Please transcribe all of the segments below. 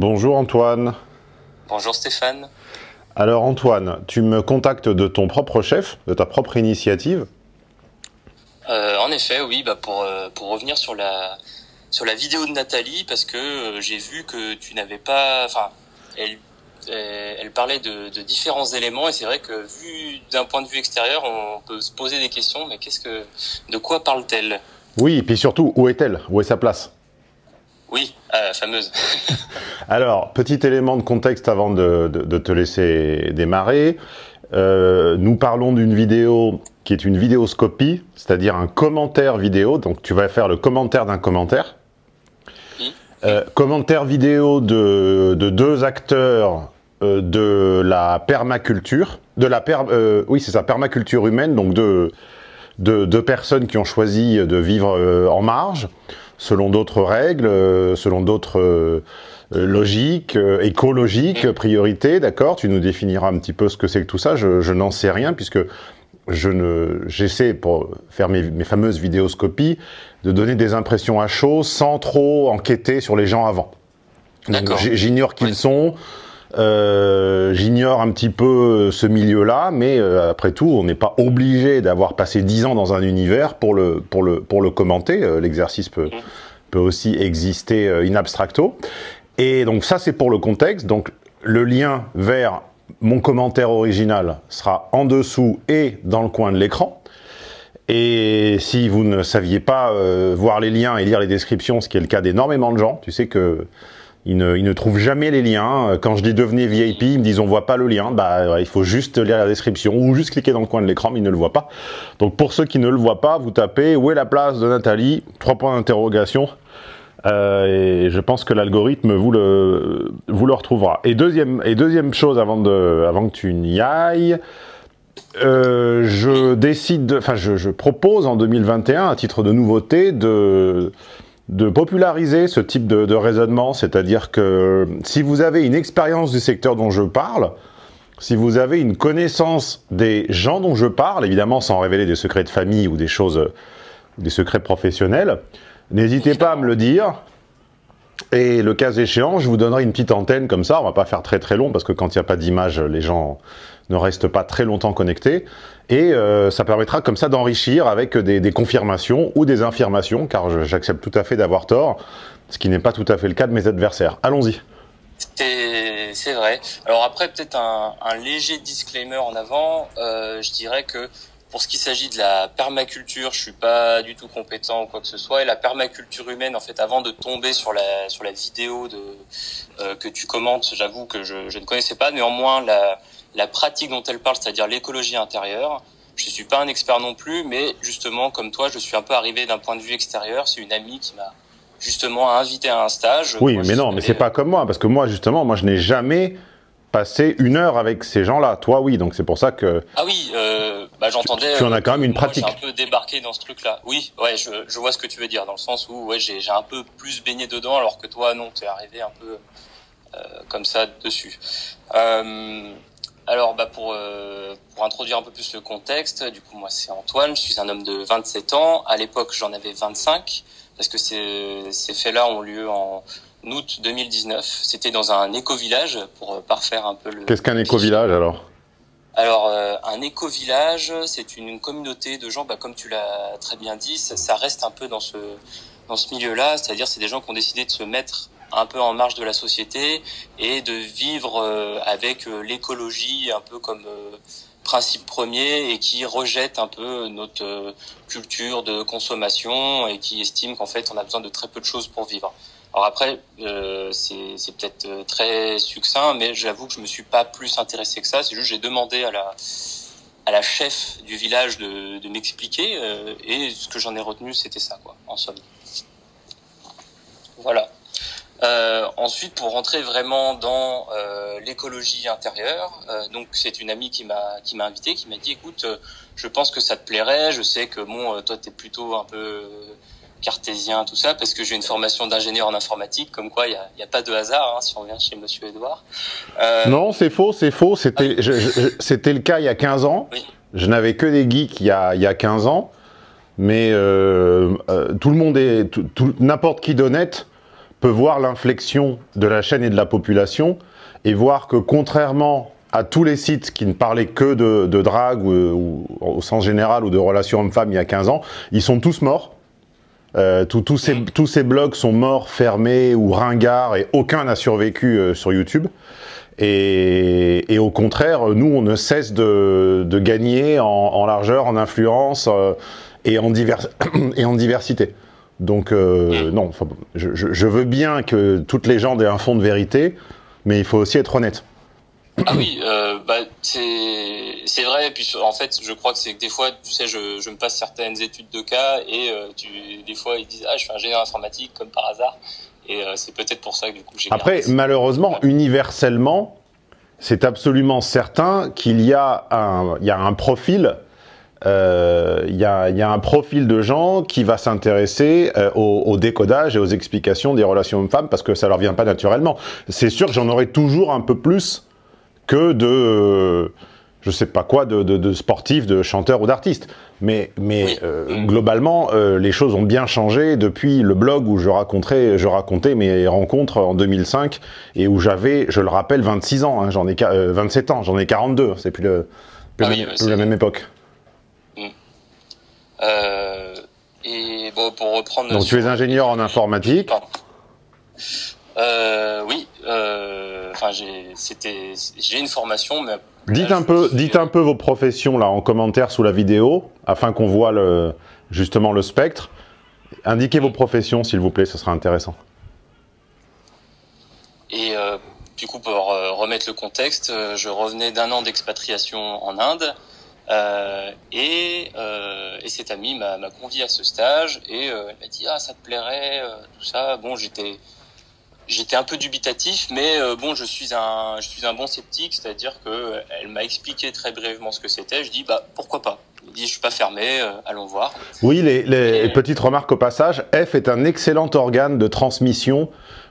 Bonjour Antoine. Bonjour Stéphane. Alors Antoine, tu me contactes de ton propre chef, de ta propre initiative? En effet, oui, pour revenir sur la vidéo de Nathalie, parce que j'ai vu que tu n'avais pas, enfin, elle parlait de différents éléments, et c'est vrai que vu d'un point de vue extérieur, on peut se poser des questions, mais de quoi parle-t-elle? Oui, et puis surtout, où est-elle? Où est sa place? Oui, fameuse. Alors, petit élément de contexte avant de te laisser démarrer. Nous parlons d'une vidéo qui est une vidéoscopie, c'est-à-dire un commentaire vidéo. Donc tu vas faire le commentaire d'un commentaire. Oui. Commentaire vidéo de deux acteurs de la permaculture, oui c'est ça, permaculture humaine, donc deux personnes qui ont choisi de vivre en marge, selon d'autres règles, selon d'autres logiques, écologiques, priorités, d'accord? Tu nous définiras un petit peu ce que c'est que tout ça, je n'en sais rien, puisque j'essaie, pour faire mes fameuses vidéoscopies, de donner des impressions à chaud, sans trop enquêter sur les gens avant. D'accord. J'ignore qui ils sont, j'ignore un petit peu ce milieu-là, mais après tout, on n'est pas obligé d'avoir passé 10 ans dans un univers pour le commenter. L'exercice peut aussi exister in abstracto. Et donc ça, c'est pour le contexte. Donc le lien vers mon commentaire original sera en dessous et dans le coin de l'écran. Et si vous ne saviez pas voir les liens et lire les descriptions, ce qui est le cas d'énormément de gens, tu sais que ils ne trouvent jamais les liens. Quand je dis devenez VIP, ils me disent on voit pas le lien. Bah, il faut juste lire la description ou juste cliquer dans le coin de l'écran, mais ils ne le voient pas. Donc pour ceux qui ne le voient pas, vous tapez où est la place de Nathalie, 3 points d'interrogation. Et je pense que l'algorithme vous le retrouvera. Et deuxième chose avant que tu n'y ailles, je propose en 2021 à titre de nouveauté de populariser ce type de raisonnement, c'est-à-dire que si vous avez une expérience du secteur dont je parle, si vous avez une connaissance des gens dont je parle, évidemment sans révéler des secrets de famille ou des secrets professionnels, n'hésitez pas à me le dire. Et le cas échéant, je vous donnerai une petite antenne comme ça, on va pas faire très très long parce que quand il n'y a pas d'image, les gens ne restent pas très longtemps connectés. Et ça permettra comme ça d'enrichir avec des confirmations ou des infirmations, car j'accepte tout à fait d'avoir tort, ce qui n'est pas tout à fait le cas de mes adversaires. Allons-y. C'est vrai. Alors après, peut-être un léger disclaimer en avant. Je dirais que pour ce qui s'agit de la permaculture, je suis pas du tout compétent ou quoi que ce soit. Et la permaculture humaine, en fait, avant de tomber sur la vidéo que tu commentes, j'avoue que je ne connaissais pas. Néanmoins, la pratique dont elle parle, c'est-à-dire l'écologie intérieure, je suis pas un expert non plus, mais justement, comme toi, je suis un peu arrivé d'un point de vue extérieur. C'est une amie qui m'a justement invité à un stage. Oui, mais non, mais c'est pas comme moi, parce que moi, justement, je n'ai jamais passé 1 heure avec ces gens-là. Toi, oui, donc c'est pour ça que... Ah oui, j'entendais... Tu en as quand même une pratique. J'ai un peu débarqué dans ce truc-là. Oui, ouais, je vois ce que tu veux dire, dans le sens où ouais, j'ai un peu plus baigné dedans, alors que toi, non, t'es arrivé un peu comme ça dessus. Alors, pour introduire un peu plus le contexte, du coup, moi, c'est Antoine, je suis un homme de 27 ans. À l'époque, j'en avais 25, parce que ces faits-là ont lieu en août 2019. C'était dans un éco-village, pour parfaire un peu le... Qu'est-ce qu'un éco-village, alors? Alors, un éco-village, c'est une communauté de gens, comme tu l'as très bien dit, ça reste un peu dans ce milieu-là, c'est-à-dire c'est des gens qui ont décidé de se mettre un peu en marge de la société et de vivre avec l'écologie un peu comme principe premier et qui rejettent un peu notre culture de consommation et qui estiment qu'en fait on a besoin de très peu de choses pour vivre. Alors après, c'est peut-être très succinct, mais j'avoue que je me suis pas plus intéressé que ça. C'est juste j'ai demandé à la chef du village de m'expliquer et ce que j'en ai retenu c'était ça quoi, en somme. Voilà. Ensuite, pour rentrer vraiment dans l'écologie intérieure, donc c'est une amie qui m'a invité, qui m'a dit écoute, je pense que ça te plairait. Je sais que toi t'es plutôt un peu cartésien, tout ça, parce que j'ai une formation d'ingénieur en informatique, comme quoi il y a pas de hasard si on vient chez Monsieur Edouard. Non, c'est faux. C'était c'était le cas il y a 15 ans. Oui. Je n'avais que des geeks il y a 15 ans, mais tout le monde n'importe qui d'honnête peut voir l'inflexion de la chaîne et de la population et voir que contrairement à tous les sites qui ne parlaient que de drague ou au sens général ou de relations hommes-femmes il y a 15 ans, ils sont tous morts. Tous ces blogs sont morts, fermés ou ringards et aucun n'a survécu sur YouTube. Et au contraire, nous, on ne cesse de gagner en largeur, en influence et en diversité. Donc, non, je veux bien que toutes les gens aient un fond de vérité, mais il faut aussi être honnête. Ah oui, c'est vrai. Et puis en fait, je crois que c'est que des fois, tu sais, je me passe certaines études de cas et des fois ils disent je fais ingénieur informatique comme par hasard. Et c'est peut-être pour ça que du coup j'ai. Après, malheureusement, universellement, c'est absolument certain qu'il y a un profil. Il y a un profil de gens qui va s'intéresser au décodage et aux explications des relations hommes-femmes parce que ça leur vient pas naturellement. C'est sûr que j'en aurai toujours un peu plus que je sais pas quoi, de sportifs, de chanteurs ou d'artistes. Mais globalement, les choses ont bien changé depuis le blog où je racontais mes rencontres en 2005 et où j'avais, je le rappelle, 26 ans. Hein, 27 ans, j'en ai 42. C'est plus la même époque. Et bon, pour reprendre. Donc tu es ingénieur en informatique. Oui. Enfin, j'ai une formation, mais. Dites un peu vos professions là en commentaire sous la vidéo, afin qu'on voit justement le spectre. Indiquez vos professions, s'il vous plaît, ce sera intéressant. Et du coup, pour remettre le contexte, je revenais d'un an d'expatriation en Inde. Et cette amie m'a convié à ce stage et elle m'a dit ça te plairait tout ça. Bon, j'étais un peu dubitatif, mais bon, je suis un bon sceptique, c'est-à-dire que elle m'a expliqué très brièvement ce que c'était. Je dis pourquoi pas. Elle dit je suis pas fermé, allons voir. Oui, petites remarques au passage. F est un excellent organe de transmission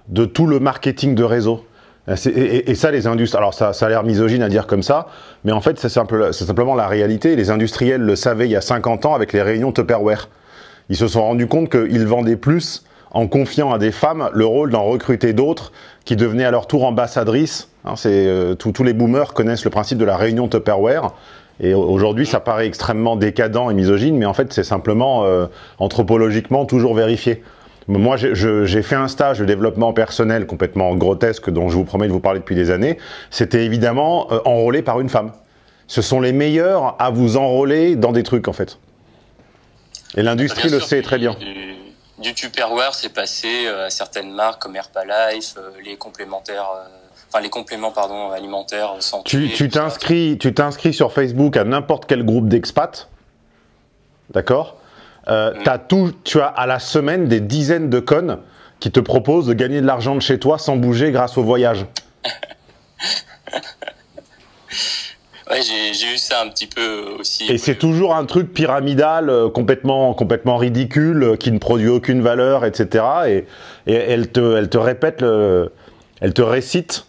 de tout le marketing de réseau. Et ça, les industries, alors ça a l'air misogyne à dire comme ça, mais en fait, c'est simplement la réalité. Les industriels le savaient il y a 50 ans avec les réunions Tupperware. Ils se sont rendus compte qu'ils vendaient plus en confiant à des femmes le rôle d'en recruter d'autres qui devenaient à leur tour ambassadrices. Hein, tous les boomers connaissent le principe de la réunion Tupperware. Et aujourd'hui, ça paraît extrêmement décadent et misogyne, mais en fait, c'est simplement anthropologiquement toujours vérifié. Moi, j'ai fait un stage de développement personnel complètement grotesque dont je vous promets de vous parler depuis des années. C'était évidemment enrôlé par une femme. Ce sont les meilleurs à vous enrôler dans des trucs, en fait. Et l'industrie le sait très bien. Du Tupperware, c'est passé à certaines marques comme Herbalife, les compléments alimentaires santé. Tu t'inscris sur Facebook à n'importe quel groupe d'expats, d'accord? Tu as à la semaine des dizaines de connes qui te proposent de gagner de l'argent de chez toi sans bouger grâce au voyage. Ouais, j'ai eu ça un petit peu aussi. Et c'est toujours un truc pyramidal, complètement ridicule, qui ne produit aucune valeur, etc. Et elle te répète, elle te récite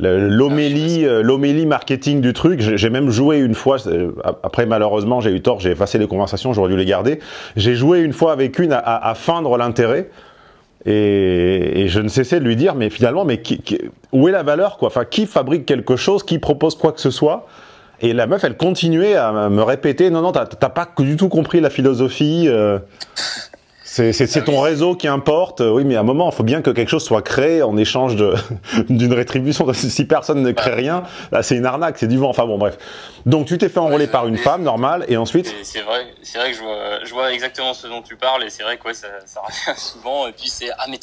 l'homélie marketing du truc. J'ai même joué une fois, après malheureusement j'ai eu tort, j'ai effacé les conversations, j'aurais dû les garder. J'ai joué une fois avec une à feindre l'intérêt. Et je ne cessais de lui dire, mais finalement, où est la valeur, quoi? Enfin, qui fabrique quelque chose, qui propose quoi que ce soit? Et la meuf, elle continuait à me répéter, non, t'as pas du tout compris la philosophie. C'est ton réseau qui importe. Oui, mais à un moment, il faut bien que quelque chose soit créé en échange d'une rétribution. Si personne ne crée rien, là, c'est une arnaque, c'est du vent. Enfin bon, bref. Donc, tu t'es fait enrôler par une femme, normal, et ensuite... C'est vrai que je vois exactement ce dont tu parles, et c'est vrai que ça revient souvent. Et puis c'est, mais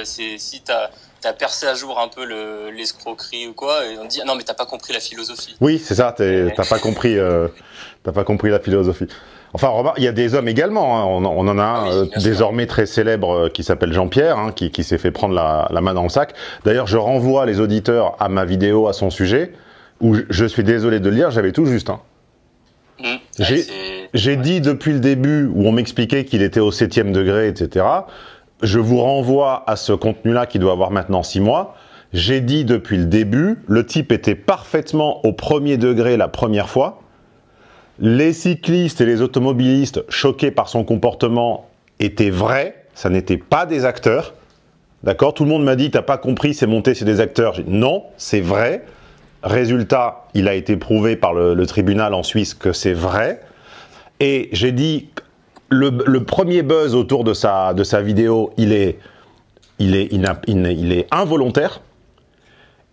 si t'as percé à jour un peu l'escroquerie ou quoi, et on dit, non, mais t'as pas compris la philosophie. Oui, c'est ça, t'as pas compris la philosophie. Enfin, remarque, il y a des hommes également, hein. On en a un désormais très célèbre qui s'appelle Jean-Pierre, hein, qui s'est fait prendre la main dans le sac. D'ailleurs, je renvoie les auditeurs à ma vidéo à son sujet, où je suis désolé de le dire, j'avais tout juste. Hein. J'ai dit depuis le début, où on m'expliquait qu'il était au 7e degré, etc. Je vous renvoie à ce contenu-là qui doit avoir maintenant 6 mois. J'ai dit depuis le début, le type était parfaitement au 1er degré la première fois. Les cyclistes et les automobilistes choqués par son comportement étaient vrais, ça n'était pas des acteurs. D'accord? Tout le monde m'a dit, t'as pas compris, c'est monté, c'est des acteurs. J'ai dit, non, c'est vrai. Résultat, il a été prouvé par le tribunal en Suisse que c'est vrai. Et j'ai dit, le premier buzz autour de sa vidéo, il est involontaire.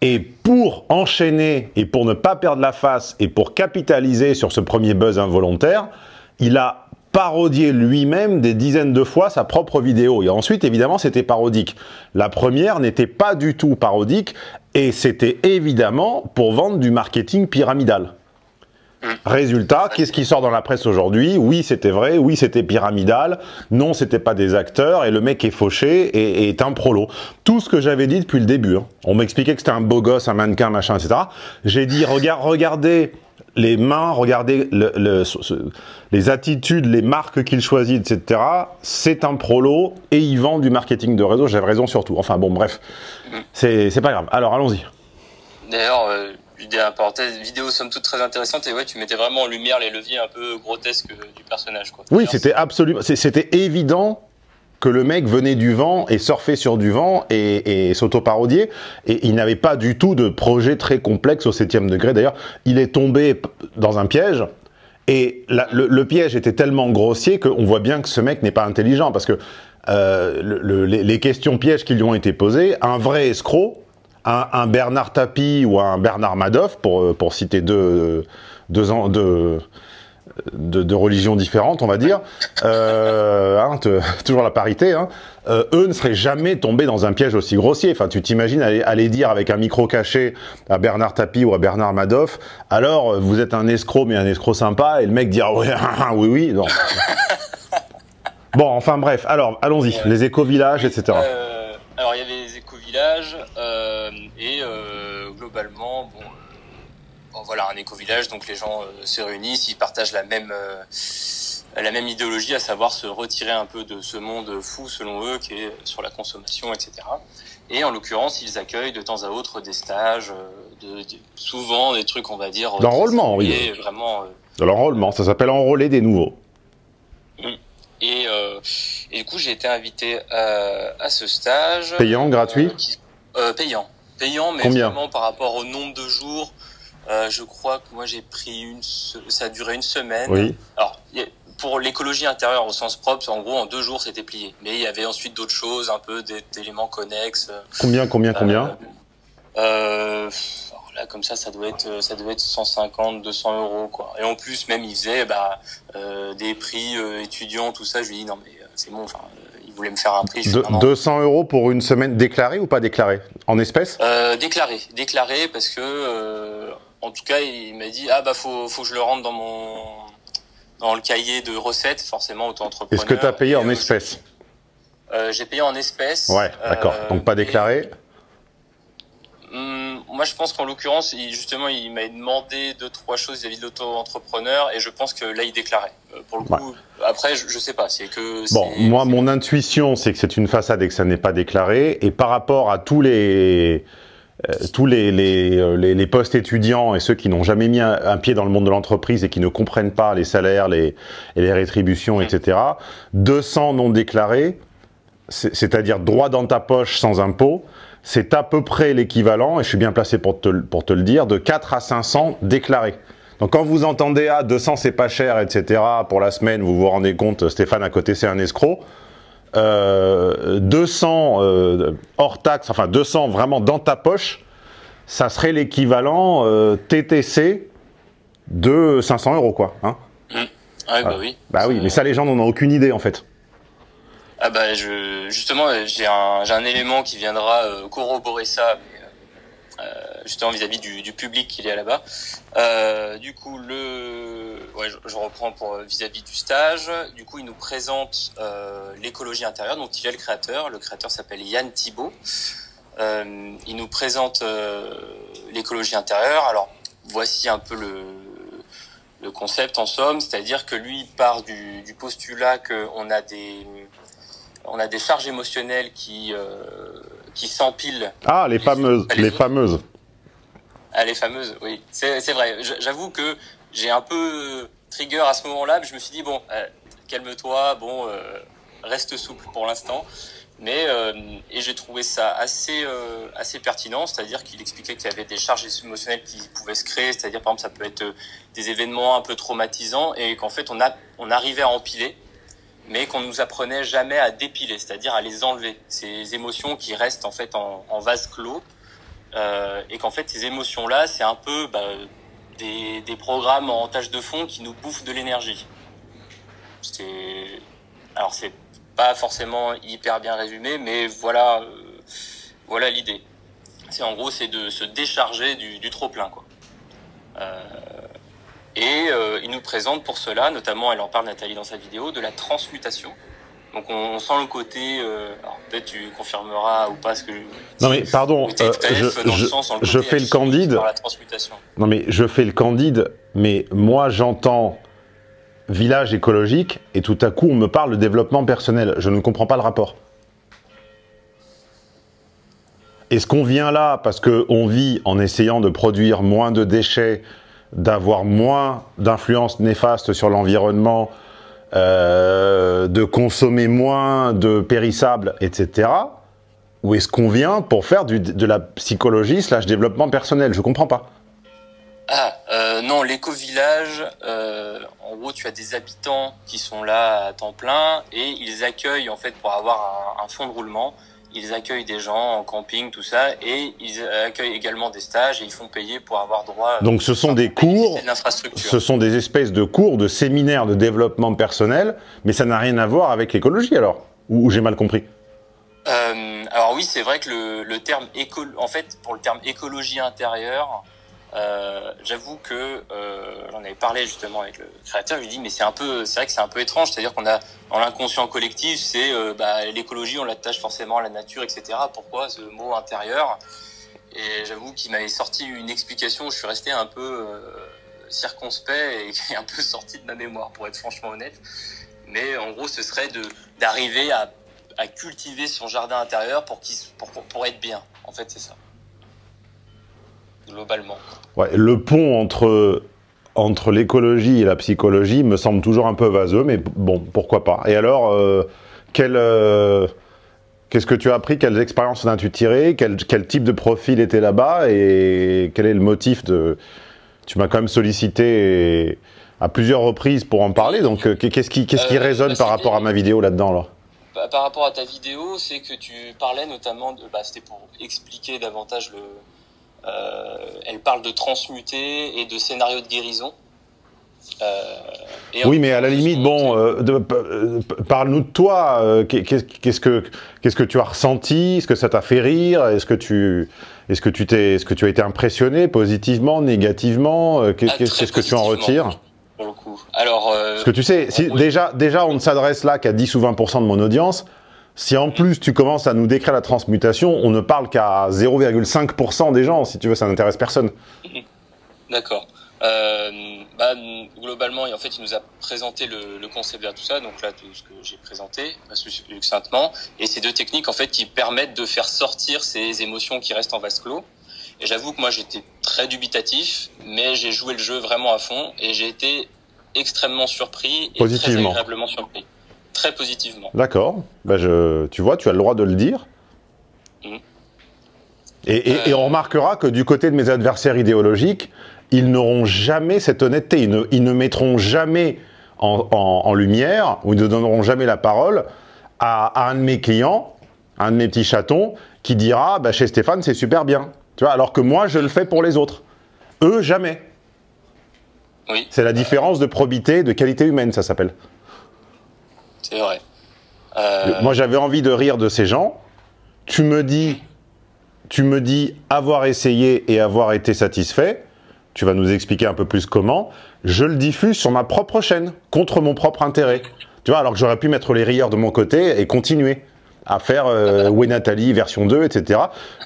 Et pour enchaîner et pour ne pas perdre la face et pour capitaliser sur ce premier buzz involontaire, il a parodié lui-même des dizaines de fois sa propre vidéo. Et ensuite, évidemment, c'était parodique. La première n'était pas du tout parodique et c'était évidemment pour vendre du marketing pyramidal. Résultat, qu'est-ce qui sort dans la presse aujourd'hui? Oui, c'était vrai, oui, c'était pyramidal, non, c'était pas des acteurs, et le mec est fauché et est un prolo. Tout ce que j'avais dit depuis le début. Hein. On m'expliquait que c'était un beau gosse, un mannequin, machin, etc. J'ai dit, regardez les mains, regardez les attitudes, les marques qu'il choisit, etc. C'est un prolo et il vend du marketing de réseau. J'avais raison sur tout. Enfin bon, bref, c'est pas grave. Alors, allons-y. D'ailleurs, parenthèse, vidéo somme toute très intéressante et ouais, tu mettais vraiment en lumière les leviers un peu grotesques du personnage, quoi. Oui, c'était absolument, c'était évident que le mec venait du vent et surfait sur du vent et s'auto-parodier. Et il n'avait pas du tout de projet très complexe au 7e degré. D'ailleurs, il est tombé dans un piège. Et le piège était tellement grossier qu'on voit bien que ce mec n'est pas intelligent. Parce que les questions pièges qui lui ont été posées, un vrai escroc, un Bernard Tapie ou un Bernard Madoff, pour citer deux religions différentes, on va dire, toujours la parité, hein, eux ne seraient jamais tombés dans un piège aussi grossier. Enfin, tu t'imagines aller dire avec un micro caché à Bernard Tapie ou à Bernard Madoff, alors vous êtes un escroc, mais un escroc sympa, et le mec dire oui, oui, non. Bon, enfin bref, alors allons-y, les éco-villages, etc. Alors il y avait les éco-villages et globalement, bon, voilà, un éco-village, donc les gens se réunissent, ils partagent la même idéologie, à savoir se retirer un peu de ce monde fou selon eux qui est sur la consommation, etc. Et en l'occurrence, ils accueillent de temps à autre des stages, souvent des trucs, on va dire, d'enrôlement, oui. Vraiment. De l'enrôlement, ça s'appelle enrôler des nouveaux. Et du coup, j'ai été invité à ce stage. Payant, gratuit? Payant, mais combien? vraiment par rapport au nombre de jours. Je crois que moi j'ai pris ça a duré une semaine. Oui. Alors pour l'écologie intérieure au sens propre, en gros en 2 jours c'était plié. Mais il y avait ensuite d'autres choses, un peu d'éléments connexes. Combien alors là comme ça doit être 150, 200 euros quoi. Et en plus même il faisait des prix étudiants, tout ça. Je lui dis non mais c'est bon. Enfin il voulait me faire un prix. 200 euros pour une semaine déclarée ou pas déclarée? En espèces? Déclaré parce que en tout cas il m'a dit faut que je le rentre dans le cahier de recettes, forcément auto-entrepreneur. Est-ce que tu as payé en espèces? J'ai payé en espèces. Ouais, d'accord. Donc pas déclaré. Moi, je pense qu'en l'occurrence, il m'a demandé 2-3 choses vis-à-vis de l'auto-entrepreneur et je pense que là, il déclarait. Pour le coup, après, je sais pas. C'est que. Bon, moi, mon intuition, c'est que c'est une façade et que ça n'est pas déclaré. Et par rapport à tous les postes étudiants et ceux qui n'ont jamais mis un pied dans le monde de l'entreprise et qui ne comprennent pas les salaires, et les rétributions, etc. 200 non déclarés, c'est-à-dire droit dans ta poche sans impôt. C'est à peu près l'équivalent, et je suis bien placé pour te le dire, de 4 à 500 déclarés. Donc quand vous entendez 200 c'est pas cher, etc. pour la semaine, vous vous rendez compte, Stéphane à côté c'est un escroc. 200 hors taxe, enfin 200 vraiment dans ta poche, ça serait l'équivalent TTC de 500 euros quoi. Hein bah oui. Bah oui, mais ça les gens n'en ont aucune idée en fait. Justement, j'ai un élément qui viendra corroborer ça, mais, justement vis-à-vis du public qu'il y a là-bas. Du coup, je reprends pour vis-à-vis du stage. Du coup, il nous présente l'écologie intérieure, dont il est le créateur. Le créateur s'appelle Yann Thibault. Il nous présente l'écologie intérieure. Alors, voici un peu le concept en somme, c'est-à-dire que lui part du postulat qu'on a des charges émotionnelles qui s'empilent. Ah, les fameuses. Ah, les fameuses, oui. C'est vrai. J'avoue que j'ai un peu trigger à ce moment-là, mais je me suis dit, bon, calme-toi, reste souple pour l'instant. Et j'ai trouvé ça assez pertinent, c'est-à-dire qu'il expliquait qu'il y avait des charges émotionnelles qui pouvaient se créer, c'est-à-dire par exemple ça peut être des événements un peu traumatisants et qu'en fait on arrivait à empiler, mais qu'on nous apprenait jamais à dépiler, c'est-à-dire à les enlever, ces émotions qui restent en fait en vase clos, et qu'en fait ces émotions-là c'est un peu des programmes en tâche de fond qui nous bouffent de l'énergie. Alors c'est pas forcément hyper bien résumé, mais voilà l'idée. En gros, c'est de se décharger du trop plein, quoi. Il nous présente pour cela, notamment, elle en parle Nathalie dans sa vidéo, de la transmutation. Donc on sent le côté, alors peut-être tu confirmeras ou pas ce que. Non mais pardon, je fais le candide. Par la transmutation. Non mais je fais le candide, mais moi j'entends village écologique, et tout à coup on me parle de développement personnel. Je ne comprends pas le rapport. Est-ce qu'on vient là parce qu'on vit en essayant de produire moins de déchets, d'avoir moins d'influence néfaste sur l'environnement, de consommer moins de périssables, etc. Ou est-ce qu'on vient pour faire de la psychologie / développement personnel? Je comprends pas. Non, l'éco-village, en gros, tu as des habitants qui sont là à temps plein et ils accueillent, en fait, pour avoir un fonds de roulement, ils accueillent des gens en camping, tout ça, et ils accueillent également des stages et ils font payer pour avoir droit. Donc ce sont des cours, ce sont des espèces de cours, de séminaires de développement personnel, mais ça n'a rien à voir avec l'écologie alors? Ou j'ai mal compris? Alors oui, c'est vrai que le terme en fait, pour le terme écologie intérieure, j'avoue que j'en avais parlé justement avec le créateur. Je lui dis mais c'est vrai que c'est un peu étrange, c'est-à-dire qu'on a dans l'inconscient collectif, c'est l'écologie, on l'attache forcément à la nature, etc. Pourquoi ce mot intérieur? Et j'avoue qu'il m'avait sorti une explication où je suis resté un peu circonspect et qui est un peu sorti de ma mémoire, pour être franchement honnête. Mais en gros, ce serait d'arriver à cultiver son jardin intérieur pour être bien. En fait, c'est ça. Globalement. Ouais, le pont entre l'écologie et la psychologie me semble toujours un peu vaseux, mais bon, pourquoi pas. Et alors, qu'est-ce que tu as appris? Quelles expériences en as-tu tiré? Quel type de profil était là-bas? Et quel est le motif de... Tu m'as quand même sollicité à plusieurs reprises pour en parler, donc qu'est-ce qui résonne par rapport à ma vidéo là-dedans, là? Par rapport à ta vidéo, c'est que tu parlais notamment de... c'était pour expliquer davantage elle parle de transmuter et de scénario de guérison. Oui, mais à la limite, bon, parle-nous de toi. Qu'est-ce que tu as ressenti? Est-ce que ça t'a fait rire? Est-ce que tu as été impressionné positivement, négativement? Qu'est-ce que tu en retires? Pour le coup. Alors, parce que tu sais, si, déjà, on ne s'adresse là qu'à 10 ou 20% de mon audience. Si en plus tu commences à nous décrire la transmutation, on ne parle qu'à 0,5% des gens, si tu veux, ça n'intéresse personne. D'accord. Globalement, en fait, il nous a présenté le concept derrière tout ça, donc là, tout ce que j'ai présenté, succinctement, et ces deux techniques, en fait, qui permettent de faire sortir ces émotions qui restent en vase clos. Et j'avoue que moi, j'étais très dubitatif, mais j'ai joué le jeu vraiment à fond, et j'ai été extrêmement surpris et très agréablement surpris. Très positivement. D'accord. Tu vois, tu as le droit de le dire. Et on remarquera que du côté de mes adversaires idéologiques, ils n'auront jamais cette honnêteté. Ils ne mettront jamais en lumière, ou ils ne donneront jamais la parole à un de mes clients, un de mes petits chatons, qui dira chez Stéphane, c'est super bien. Tu vois, alors que moi, je le fais pour les autres. Eux, jamais. Oui. C'est la différence de probité, de qualité humaine, ça s'appelle. C'est vrai. Moi, j'avais envie de rire de ces gens. Tu me dis avoir essayé et avoir été satisfait. Tu vas nous expliquer un peu plus comment. Je le diffuse sur ma propre chaîne, contre mon propre intérêt. Tu vois, alors que j'aurais pu mettre les rieurs de mon côté et continuer à faire Où est Nathalie, version 2, etc.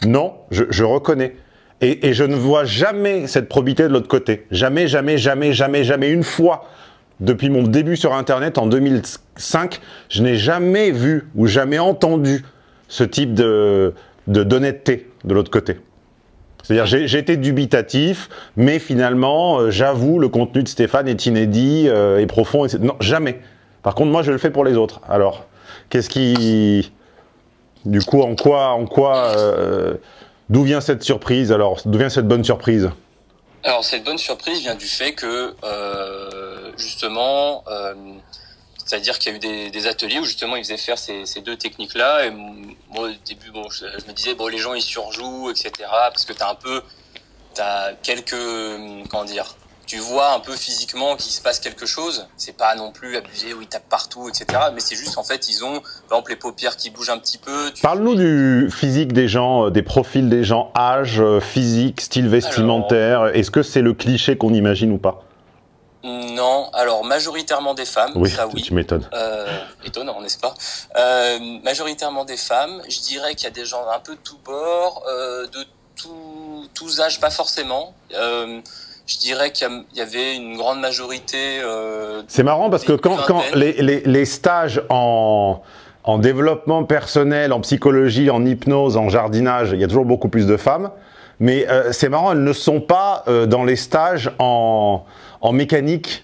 Non, je reconnais. Et je ne vois jamais cette probité de l'autre côté. Jamais une fois. Depuis mon début sur Internet en 2005, je n'ai jamais vu ou jamais entendu ce type d'honnêteté de l'autre côté. C'est-à-dire, j'ai été dubitatif, mais finalement, j'avoue, le contenu de Stéphane est inédit et profond. Non, jamais. Par contre, moi, je le fais pour les autres. Alors, qu'est-ce qui Du coup, d'où vient cette surprise alors? D'où vient cette bonne surprise? Alors cette bonne surprise vient du fait que justement, c'est-à-dire qu'il y a eu des ateliers où justement ils faisaient faire ces deux techniques-là. Et moi au début, bon, je me disais bon, les gens ils surjouent, etc. Parce que t'as quelques, comment dire, tu vois un peu physiquement qu'il se passe quelque chose. C'est pas non plus abusé où ils tapent partout, etc. Mais c'est juste en fait ils ont, par exemple, les paupières qui bougent un petit peu. Parle-nous du physique des gens, des profils des gens, âge, physique, style vestimentaire. Est-ce que c'est le cliché qu'on imagine ou pas? Non, alors majoritairement des femmes, oui, ça oui. Tu m'étonnes. Étonnant, n'est-ce pas? Majoritairement des femmes. Je dirais qu'il y a des gens un peu de tous bords, de tous âges, pas forcément. Je dirais qu'il y avait une grande majorité. C'est marrant parce que quand les stages en développement personnel, en psychologie, en hypnose, en jardinage, il y a toujours beaucoup plus de femmes. Mais c'est marrant, elles ne sont pas dans les stages en mécanique,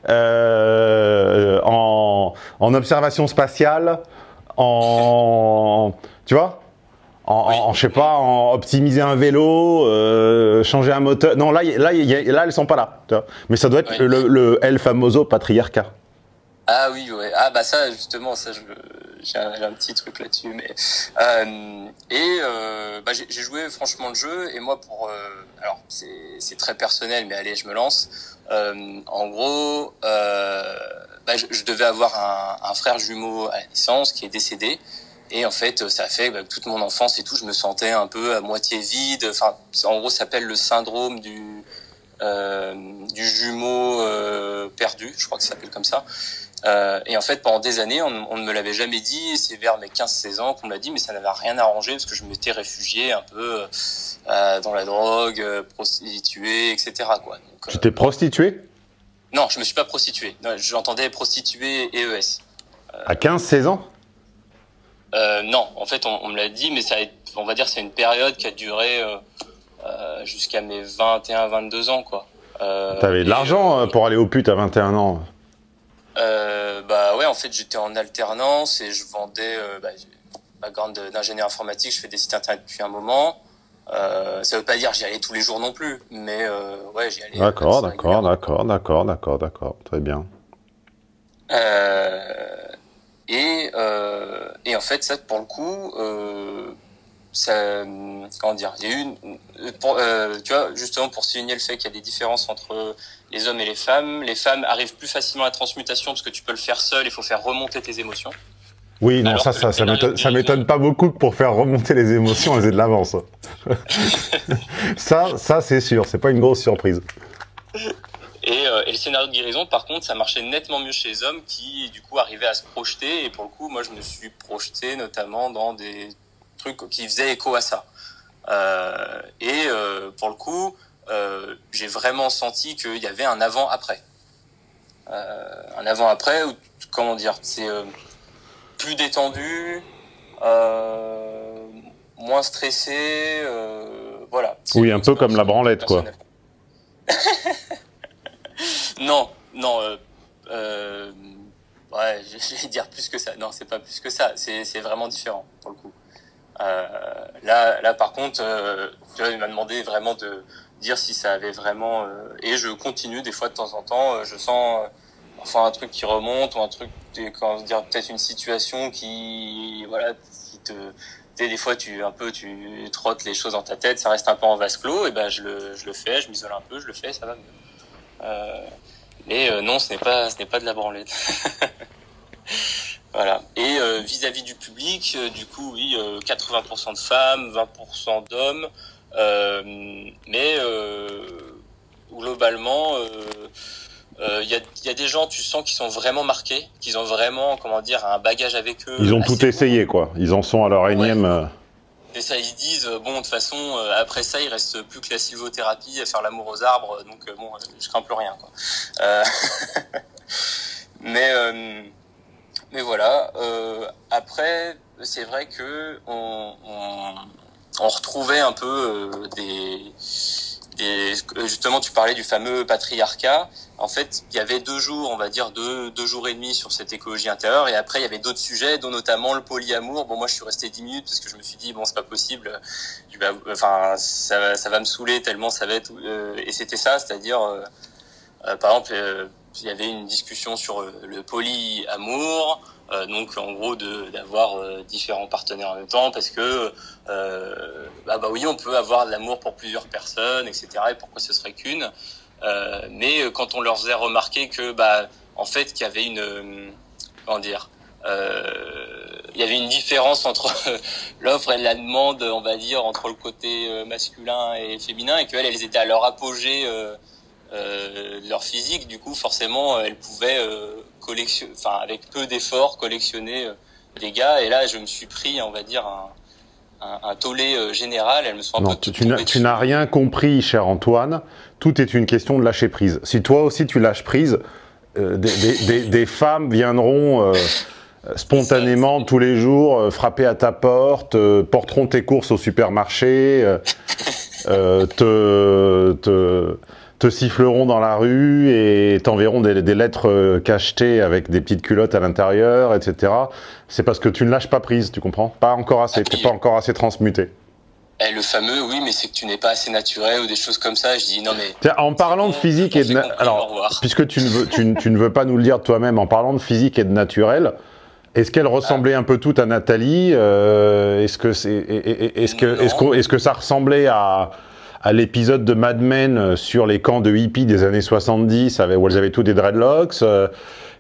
en observation spatiale, tu vois, je sais pas, en optimiser un vélo, changer un moteur. Non, là, elles sont pas là. Tu vois. Mais ça doit être le El famoso patriarcat. Ah oui, ouais. Ah bah ça, justement, ça, j'ai un petit truc là-dessus. Mais bah, j'ai joué franchement le jeu et moi alors c'est très personnel, mais allez, je me lance. En gros, bah, je devais avoir un frère jumeau à la naissance qui est décédé. Et en fait, ça a fait que toute mon enfance et tout, je me sentais un peu à moitié vide. Enfin, en gros, ça s'appelle le syndrome du jumeau perdu, je crois que ça s'appelle comme ça. Et en fait, pendant des années, on ne me l'avait jamais dit. C'est vers mes 15-16 ans qu'on me l'a dit, mais ça n'avait rien arrangé parce que je m'étais réfugié un peu dans la drogue, prostituée, etc. Quoi. Donc, tu t'es prostitué? Non, je me suis pas prostitué. J'entendais prostituée et ES. À 15-16 ans? Non, en fait, on me l'a dit, mais on va dire c'est une période qui a duré jusqu'à mes 21-22 ans, quoi. T'avais de l'argent pour aller aux putes à 21 ans? Bah ouais, en fait, j'étais en alternance et je vendais background d'ingénieur informatique, je fais des sites internet depuis un moment. Ça veut pas dire j'y allais tous les jours non plus, mais ouais, j'y allais. D'accord, très bien. Et en fait, ça, pour le coup, ça, comment dire, il y a eu tu vois, justement pour souligner le fait qu'il y a des différences entre les hommes et les femmes arrivent plus facilement à la transmutation parce que tu peux le faire seul, il faut faire remonter tes émotions. Oui, non, ça m'étonne pas beaucoup que pour faire remonter les émotions, elles aient de l'avance. ça c'est sûr, c'est pas une grosse surprise. Et le scénario de guérison, par contre, ça marchait nettement mieux chez les hommes qui, du coup, arrivaient à se projeter. Et pour le coup, moi, je me suis projeté notamment dans des trucs qui faisaient écho à ça. Pour le coup, j'ai vraiment senti qu'il y avait un avant-après. Un avant-après, où, comment dire, c'est plus détendu, moins stressé, voilà. Oui, un peu comme la branlette, quoi. Non, ouais, je vais dire plus que ça. Non, c'est pas plus que ça. C'est vraiment différent pour le coup. Là, par contre, tu vois, il m'a demandé vraiment de dire si ça avait vraiment. Et je continue des fois de temps en temps. Je sens enfin un truc qui remonte ou un truc, comment dire, peut-être une situation qui, voilà, qui te. Tu sais, des fois, tu trottes les choses dans ta tête, ça reste un peu en vase clos. Et ben, je le fais, je m'isole un peu, je le fais, ça va mieux. Mais non, ce n'est pas de la branlette. Voilà. Et vis-à-vis du public, du coup, oui, 80% de femmes, 20% d'hommes, mais globalement, il y a des gens, tu sens, qui sont vraiment marqués, qu'ils ont vraiment, comment dire, un bagage avec eux. Ils ont tout essayé, quoi. Ils en sont à leur énième. Et ça, ils disent, bon, de toute façon, après ça, il reste plus que la sylvothérapie, à faire l'amour aux arbres, donc bon, je crains plus rien, quoi. Mais voilà. Après, c'est vrai que on retrouvait un peu des justement, tu parlais du fameux patriarcat. En fait, il y avait 2 jours, on va dire 2 jours et demi sur cette écologie intérieure, et après il y avait d'autres sujets, dont notamment le polyamour. Bon, moi je suis resté 10 minutes parce que je me suis dit bon, c'est pas possible, ça va me saouler tellement ça va être. Et c'était ça, c'est-à-dire par exemple, il y avait une discussion sur le polyamour. Donc en gros d'avoir différents partenaires en même temps, parce que oui, on peut avoir de l'amour pour plusieurs personnes, etc. Et pourquoi ce serait qu'une, mais quand on leur faisait remarquer que en fait qu'il y avait une il y avait une différence entre l'offre et la demande, on va dire, entre le côté masculin et féminin, et qu'elles étaient à leur apogée de leur physique, du coup forcément elles pouvaient avec peu d'efforts collectionner des gars, et là je me suis pris, on va dire, un tollé général. Elles me sont un peu tu n'as rien compris, cher Antoine, tout est une question de lâcher prise. Si toi aussi tu lâches prise, des femmes viendront spontanément tous les jours frapper à ta porte, porteront tes courses au supermarché, te siffleront dans la rue et t'enverront des lettres cachetées avec des petites culottes à l'intérieur, etc. C'est parce que tu ne lâches pas prise, tu comprends? Pas encore assez, t'es pas encore assez transmuté. Le fameux, oui, mais c'est que tu n'es pas assez naturel ou des choses comme ça. Je dis non, mais... Tiens, en parlant de physique et de... Alors, puisque tu ne veux pas nous le dire toi-même, en parlant de physique et de naturel, est-ce qu'elles ressemblaient un peu toutes à Nathalie? Est-ce que ça ressemblait à l'épisode de Mad Men sur les camps de hippies des années 70, où elles avaient tous des dreadlocks?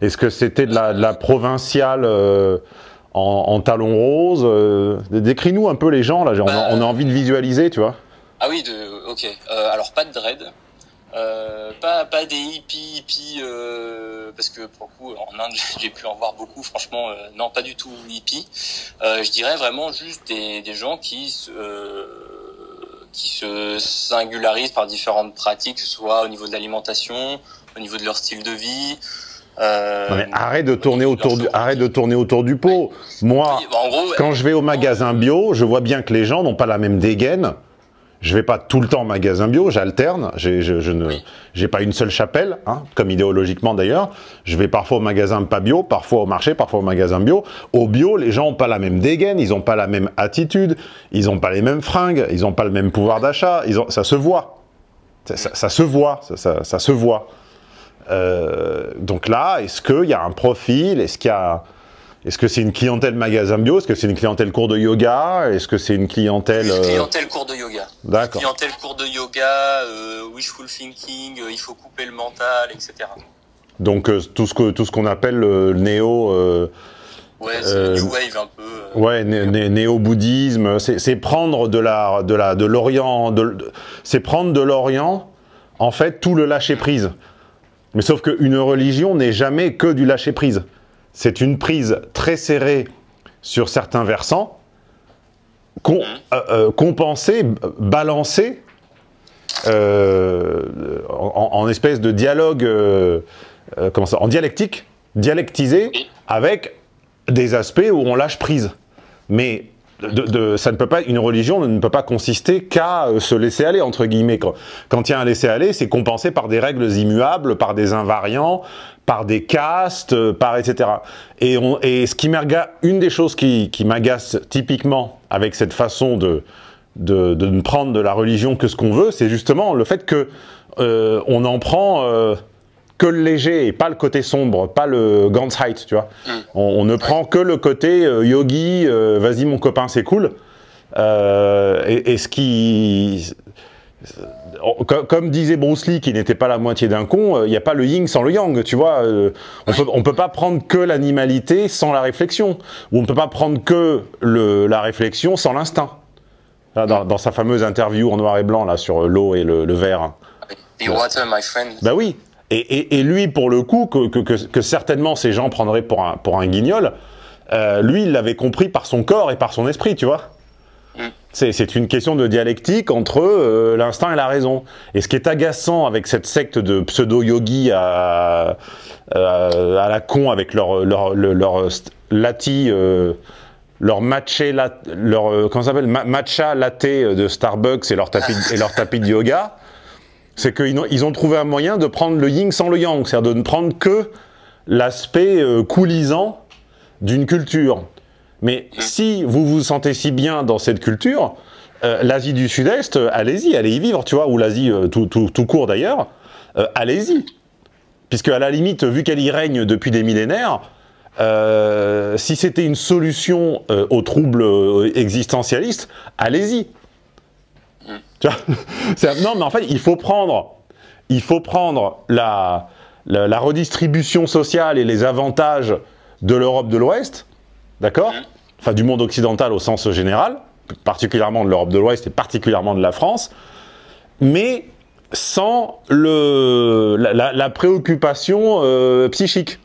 Est-ce que c'était de la provinciale en talons roses? Décris-nous un peu les gens, là. On a envie de visualiser, tu vois. Ah oui, ok. Alors, pas de dread. Pas des hippies, parce que pour le coup, en Inde, j'ai pu en voir beaucoup. Franchement, non, pas du tout hippies. Je dirais vraiment juste des gens qui se singularisent par différentes pratiques, que ce soit au niveau de l'alimentation, au niveau de leur style de vie. Non mais arrête de tourner autour du pot. Moi, oui, en gros, quand je vais au magasin bio, je vois bien que les gens n'ont pas la même dégaine. Je vais pas tout le temps au magasin bio, j'alterne. J'ai pas une seule chapelle, hein, comme idéologiquement d'ailleurs. Je vais parfois au magasin pas bio, parfois au marché, parfois au magasin bio. Au bio, les gens ont pas la même dégaine, ils ont pas la même attitude, ils ont pas les mêmes fringues, ils ont pas le même pouvoir d'achat. Ça se voit, ça se voit, ça se voit. Donc là, est-ce qu'il y a un profil? Est-ce que c'est une clientèle magasin bio? Est-ce que c'est une clientèle cours de yoga? Est-ce que c'est une clientèle... clientèle cours de yoga. D'accord. Clientèle cours de yoga, wishful thinking, il faut couper le mental, etc. Donc tout ce qu'on appelle le néo... ouais, c'est le new wave un peu. Ouais, néo-bouddhisme, c'est prendre de l'Orient, c'est prendre de l'Orient, en fait, tout le lâcher-prise. Mais sauf qu'une religion n'est jamais que du lâcher-prise. C'est une prise très serrée sur certains versants, compensée, balancée, en espèce de dialogue, en dialectique, dialectisé, avec des aspects où on lâche prise. Mais ça ne peut pas, une religion ne peut pas consister qu'à se laisser aller, entre guillemets. Quand il y a un laisser aller, c'est compensé par des règles immuables, par des invariants, par des castes, etc. Et ce qui m'agace, une des choses qui m'agace typiquement avec cette façon de ne prendre de la religion que ce qu'on veut, c'est justement le fait que on en prend que le léger et pas le côté sombre, pas le Ganzheit, tu vois. On ne prend que le côté yogi, vas-y mon copain, c'est cool. Et ce qui... Comme disait Bruce Lee, qui n'était pas la moitié d'un con, il n'y a pas le yin sans le yang, tu vois. On peut pas prendre que l'animalité sans la réflexion. Ou on ne peut pas prendre que la réflexion sans l'instinct. Dans sa fameuse interview en noir et blanc, là, sur l'eau et le verre. Be water, my friend. Bah oui. Et lui, pour le coup, que certainement ces gens prendraient pour un guignol, lui, il l'avait compris par son corps et par son esprit, tu vois. C'est une question de dialectique entre l'instinct et la raison. Et ce qui est agaçant avec cette secte de pseudo-yogis à la con, avec leur lati, leur comment ça s'appelle, matcha latte de Starbucks et leur tapis de yoga, C'est qu'ils ont trouvé un moyen de prendre le yin sans le yang, c'est-à-dire de ne prendre que l'aspect coulisant d'une culture. Mais si vous vous sentez si bien dans cette culture, l'Asie du Sud-Est, allez-y y vivre, tu vois, ou l'Asie tout court d'ailleurs, allez-y. Puisque à la limite, vu qu'elle y règne depuis des millénaires, si c'était une solution aux troubles existentialistes, allez-y. Non, mais en fait, il faut prendre la redistribution sociale et les avantages de l'Europe de l'Ouest, d'accord? Enfin, du monde occidental au sens général, particulièrement de l'Europe de l'Ouest et particulièrement de la France, mais sans la préoccupation psychique.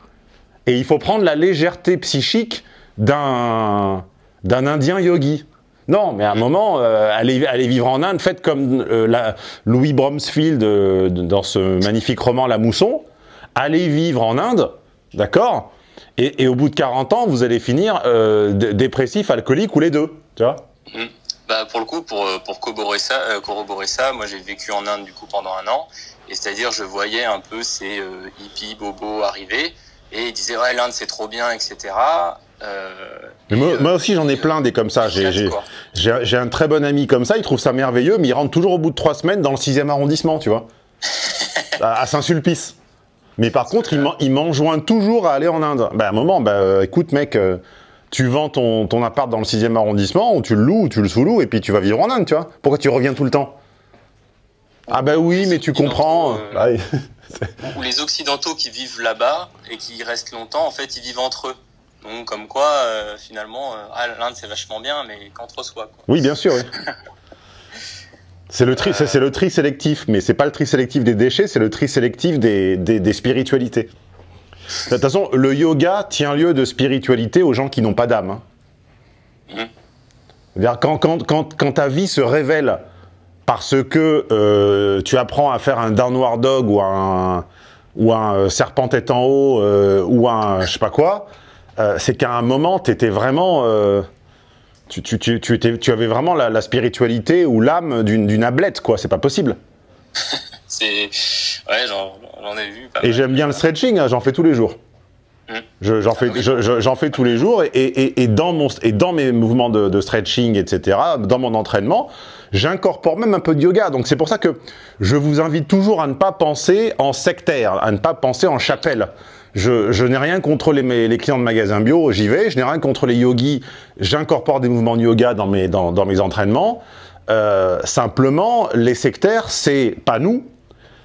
Et il faut prendre la légèreté psychique d'un Indien yogi. Non, mais à un moment, allez vivre en Inde, faites comme Louis Bromsfield dans ce magnifique roman La Mousson, allez vivre en Inde, d'accord, et au bout de 40 ans, vous allez finir dépressif, alcoolique ou les deux, tu vois. Bah, pour le coup, pour corroborer ça, moi j'ai vécu en Inde du coup pendant un an, et c'est-à-dire je voyais un peu ces hippies bobos arriver, et ils disaient ouais l'Inde c'est trop bien, etc. Moi aussi j'en ai plein des comme ça. J'ai un très bon ami comme ça, il trouve ça merveilleux, mais il rentre toujours au bout de 3 semaines dans le 6e arrondissement, tu vois, à Saint-Sulpice. Mais par contre, il m'enjoint toujours à aller en Inde. À un moment, écoute mec, tu vends ton appart dans le 6e arrondissement, ou tu le loues, ou tu le sous-loues, et puis tu vas vivre en Inde, tu vois. Pourquoi tu reviens tout le temps? Ah bah oui, mais tu comprends. Ou les Occidentaux qui vivent là-bas et qui restent longtemps, en fait, ils vivent entre eux. Donc, comme quoi, finalement, l'Inde c'est vachement bien, mais qu'entre soi, quoi. Oui, bien sûr, oui. C'est le tri sélectif, mais c'est pas le tri sélectif des déchets, c'est le tri sélectif des spiritualités. De toute façon, le yoga tient lieu de spiritualité aux gens qui n'ont pas d'âme. Hein. Quand ta vie se révèle parce que tu apprends à faire un downward dog ou un serpent tête en haut ou un je sais pas quoi, c'est qu'à un moment, t'étais vraiment... Tu avais vraiment la spiritualité ou l'âme d'une ablette, quoi. C'est pas possible. Ouais, j'en ai vu. Et j'aime bien le stretching, hein, j'en fais tous les jours. J'en fais tous les jours et dans mes mouvements de stretching, etc., dans mon entraînement, j'incorpore même un peu de yoga. Donc c'est pour ça que je vous invite toujours à ne pas penser en sectaire, à ne pas penser en chapelle. Je n'ai rien contre les clients de magasins bio, j'y vais. Je n'ai rien contre les yogis, j'incorpore des mouvements de yoga dans mes entraînements. Simplement, les sectaires, c'est pas nous,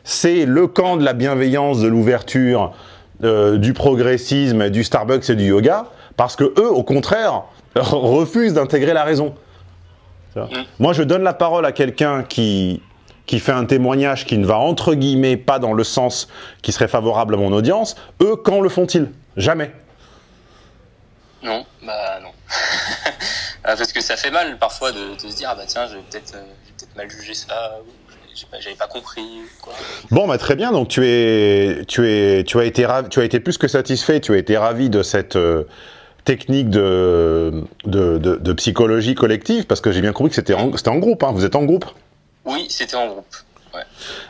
c'est le camp de la bienveillance, de l'ouverture, du progressisme, du Starbucks et du yoga, parce que eux, au contraire, refusent d'intégrer la raison. Moi, je donne la parole à quelqu'un qui fait un témoignage qui ne va, entre guillemets, pas dans le sens qui serait favorable à mon audience. Eux, quand le font-ils? Jamais. Non, bah non. Parce que ça fait mal parfois de se dire, ah bah tiens, j'ai peut-être mal jugé ça, j'avais pas compris, quoi. Bon, bah très bien, donc tu as été plus que satisfait, tu as été ravi de cette technique de psychologie collective, parce que j'ai bien compris que c'était en groupe, hein, vous êtes en groupe? Oui, c'était en groupe. Ouais.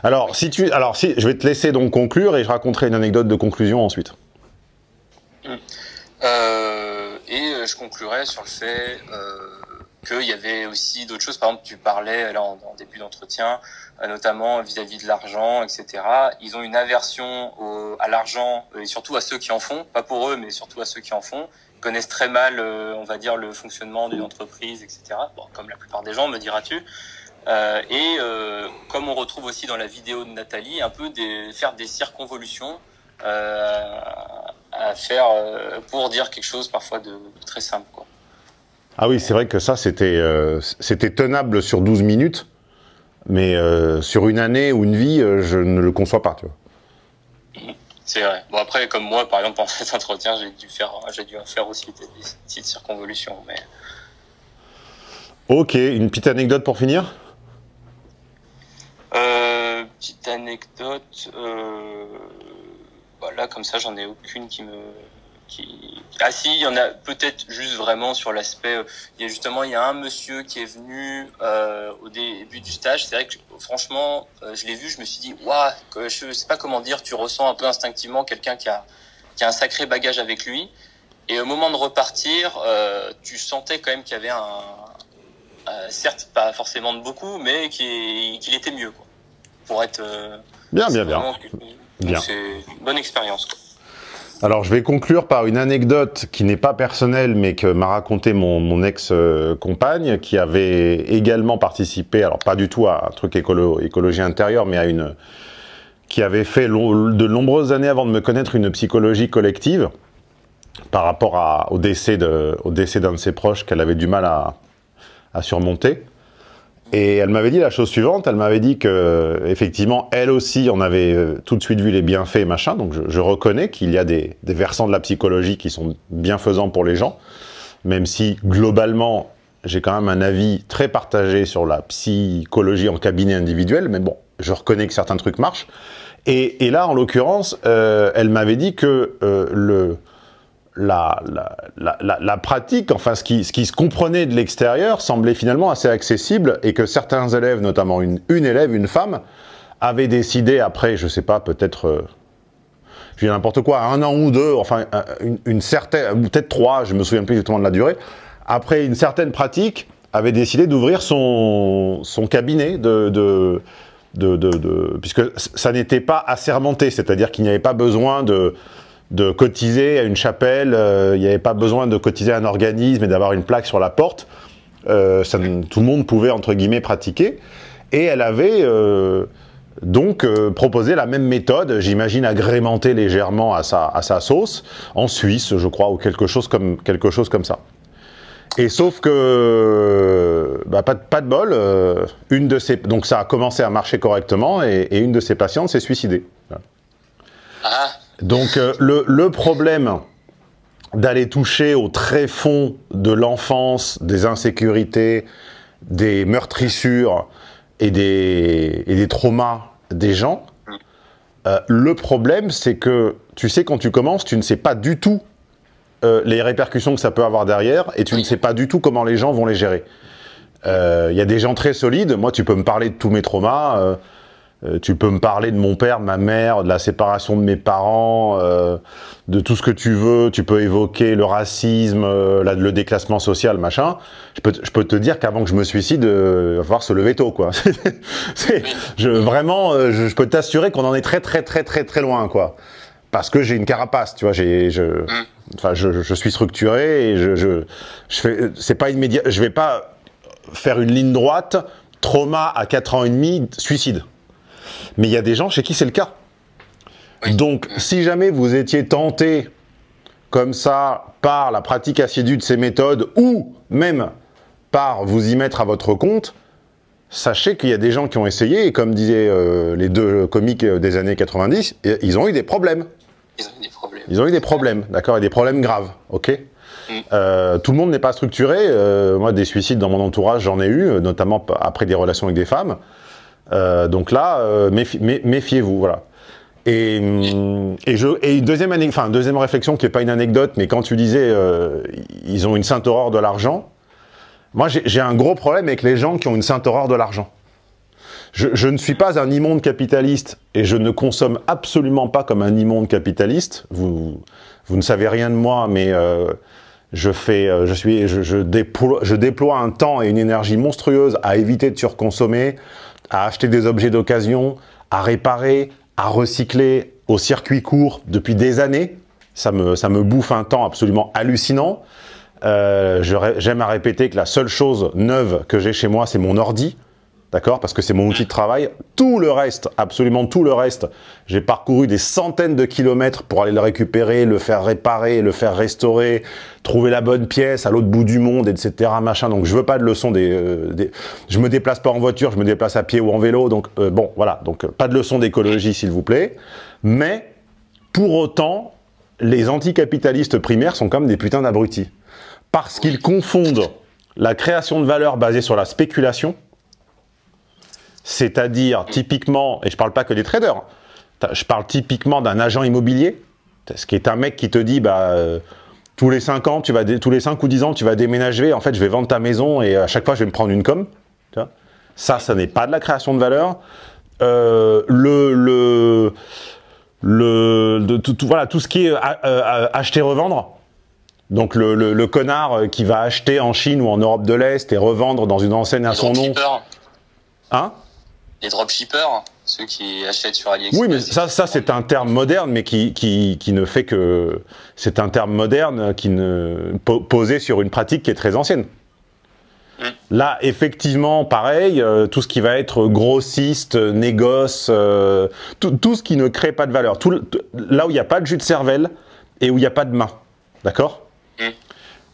Alors, je vais te laisser donc conclure et je raconterai une anecdote de conclusion ensuite. Je conclurai sur le fait qu'il y avait aussi d'autres choses. Par exemple, tu parlais là en début d'entretien, notamment vis-à-vis de l'argent, etc. Ils ont une aversion à l'argent et surtout à ceux qui en font, pas pour eux, mais surtout à ceux qui en font. Ils connaissent très mal, on va dire, le fonctionnement d'une entreprise, etc. Bon, comme la plupart des gens, me diras-tu. Comme on retrouve aussi dans la vidéo de Nathalie, un peu faire des circonvolutions à faire pour dire quelque chose parfois de très simple, quoi. Ah oui, c'est vrai que ça, c'était tenable sur 12 minutes, mais sur une année ou une vie, je ne le conçois pas, tu vois. C'est vrai. Bon, après, comme moi, par exemple, pendant cet entretien, j'ai dû en faire aussi des petites circonvolutions, mais... Ok, une petite anecdote pour finir? Petite anecdote, voilà, comme ça, j'en ai aucune qui me Ah si, il y en a peut-être juste vraiment sur l'aspect. Il y a un monsieur qui est venu au début du stage. C'est vrai que franchement, je l'ai vu, je me suis dit, waouh, je sais pas comment dire. Tu ressens un peu instinctivement quelqu'un qui a un sacré bagage avec lui. Et au moment de repartir, tu sentais quand même qu'il y avait certes pas forcément de beaucoup, mais qu'il était mieux, quoi. Pour être bien. Donc c'est une bonne expérience, quoi. Alors, je vais conclure par une anecdote qui n'est pas personnelle, mais que m'a raconté mon ex-compagne, qui avait également participé, alors pas du tout à un truc écologie intérieure, mais qui avait fait de nombreuses années avant de me connaître une psychologie collective par rapport au décès d'un de ses proches qu'elle avait du mal à surmonter. Et elle m'avait dit la chose suivante, elle m'avait dit que effectivement elle aussi en avait tout de suite vu les bienfaits machin, donc je reconnais qu'il y a des versants de la psychologie qui sont bienfaisants pour les gens, même si globalement j'ai quand même un avis très partagé sur la psychologie en cabinet individuel, mais bon, je reconnais que certains trucs marchent. Et là en l'occurrence, elle m'avait dit que la pratique, enfin ce qui se comprenait de l'extérieur, semblait finalement assez accessible et que certains élèves, notamment une élève, une femme, avaient décidé après, je sais pas, peut-être, je dis n'importe quoi, 1 an ou 2, enfin une certaine, ou peut-être 3, je me souviens plus exactement de la durée, après une certaine pratique, avait décidé d'ouvrir son cabinet puisque ça n'était pas assermenté, c'est-à-dire qu'il n'y avait pas besoin de cotiser à une chapelle, il n'y avait pas besoin de cotiser à un organisme et d'avoir une plaque sur la porte. Tout le monde pouvait, entre guillemets, pratiquer. Et elle avait donc proposé la même méthode, j'imagine agrémentée légèrement à sa sauce, en Suisse, je crois, ou quelque chose comme ça. Et sauf que, pas de bol, donc ça a commencé à marcher correctement, et une de ses patientes s'est suicidée. Ah. Donc le problème d'aller toucher au tréfonds de l'enfance, des insécurités, des meurtrissures et des traumas des gens, le problème c'est que, tu sais, quand tu commences, tu ne sais pas du tout les répercussions que ça peut avoir derrière, et tu ne sais pas du tout comment les gens vont les gérer. Y a des gens très solides, moi tu peux me parler de tous mes traumas, tu peux me parler de mon père, de ma mère, de la séparation de mes parents, de tout ce que tu veux. Tu peux évoquer le racisme, le déclassement social, machin. Je peux te dire qu'avant que je me suicide, il va falloir se lever tôt, quoi. Je peux t'assurer qu'on en est très loin, quoi. Parce que j'ai une carapace, tu vois. Je suis structuré et c'est pas immédiat. Je vais pas faire une ligne droite. Trauma à 4 ans et demi, suicide. Mais il y a des gens chez qui c'est le cas. Oui. Donc, si jamais vous étiez tenté, comme ça, par la pratique assidue de ces méthodes, ou même par vous y mettre à votre compte, sachez qu'il y a des gens qui ont essayé, et comme disaient les deux comiques des années 90, ils ont eu des problèmes. Ils ont eu des problèmes, d'accord, et des problèmes graves, ok. Tout le monde n'est pas structuré. Moi, des suicides dans mon entourage, j'en ai eu, notamment après des relations avec des femmes. Donc là, méfiez-vous, voilà. Et deuxième réflexion qui n'est pas une anecdote, mais quand tu disais ils ont une sainte horreur de l'argent, moi j'ai un gros problème avec les gens qui ont une sainte horreur de l'argent. Je ne suis pas un immonde capitaliste et je ne consomme absolument pas comme un immonde capitaliste. Vous ne savez rien de moi, mais je déploie un temps et une énergie monstrueuse à éviter de surconsommer, à acheter des objets d'occasion, à réparer, à recycler au circuit court depuis des années. Ça me bouffe un temps absolument hallucinant. J'aime à répéter que la seule chose neuve que j'ai chez moi, c'est mon ordi. D'accord, parce que c'est mon outil de travail. Tout le reste, absolument tout le reste, j'ai parcouru des centaines de kilomètres pour aller le récupérer, le faire réparer, le faire restaurer, trouver la bonne pièce à l'autre bout du monde, etc. Machin. Donc je veux pas de leçon je me déplace pas en voiture, je me déplace à pied ou en vélo. Donc bon, voilà. Donc pas de leçon d'écologie, s'il vous plaît. Mais pour autant, les anticapitalistes primaires sont comme des putains d'abrutis, parce qu'ils confondent la création de valeur basée sur la spéculation. C'est-à-dire, typiquement, et je ne parle pas que des traders, je parle typiquement d'un agent immobilier, Ce qui est un mec qui te dit, tous les 5 ans, tous les 5 ou 10 ans, tu vas déménager, en fait, je vais vendre ta maison et à chaque fois, je vais me prendre une com. Tu vois, ça n'est pas de la création de valeur. Voilà, tout ce qui est acheter-revendre. Donc le connard qui va acheter en Chine ou en Europe de l'Est et revendre dans une enseigne à son nom. Hein? Les dropshippers, ceux qui achètent sur AliExpress. Oui, mais ça c'est un terme moderne, mais qui ne fait que... C'est un terme moderne posé sur une pratique qui est très ancienne. Là, effectivement, pareil, tout ce qui va être grossiste, négoce, tout ce qui ne crée pas de valeur. Là où il n'y a pas de jus de cervelle et où il n'y a pas de main. D'accord?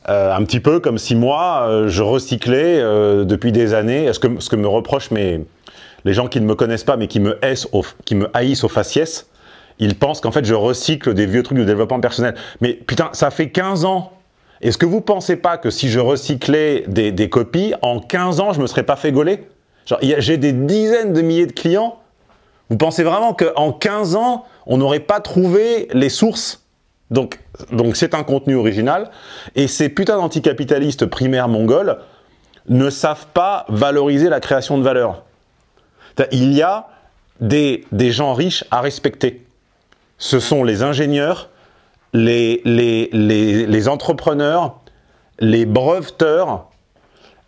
Un petit peu comme si moi, je recyclais depuis des années, ce que me reprochent les gens qui ne me connaissent pas, mais qui me haïssent au faciès, ils pensent qu'en fait, je recycle des vieux trucs de développement personnel. Mais putain, ça fait 15 ans. Est-ce que vous pensez pas que si je recyclais des copies, en 15 ans, je me serais pas fait gauler? Genre, j'ai des dizaines de milliers de clients. Vous pensez vraiment qu'en 15 ans, on n'aurait pas trouvé les sources? Donc c'est un contenu original. Et ces putains d'anticapitalistes primaires mongols ne savent pas valoriser la création de valeur. Il y a des gens riches à respecter. Ce sont les ingénieurs, les entrepreneurs, les breveteurs,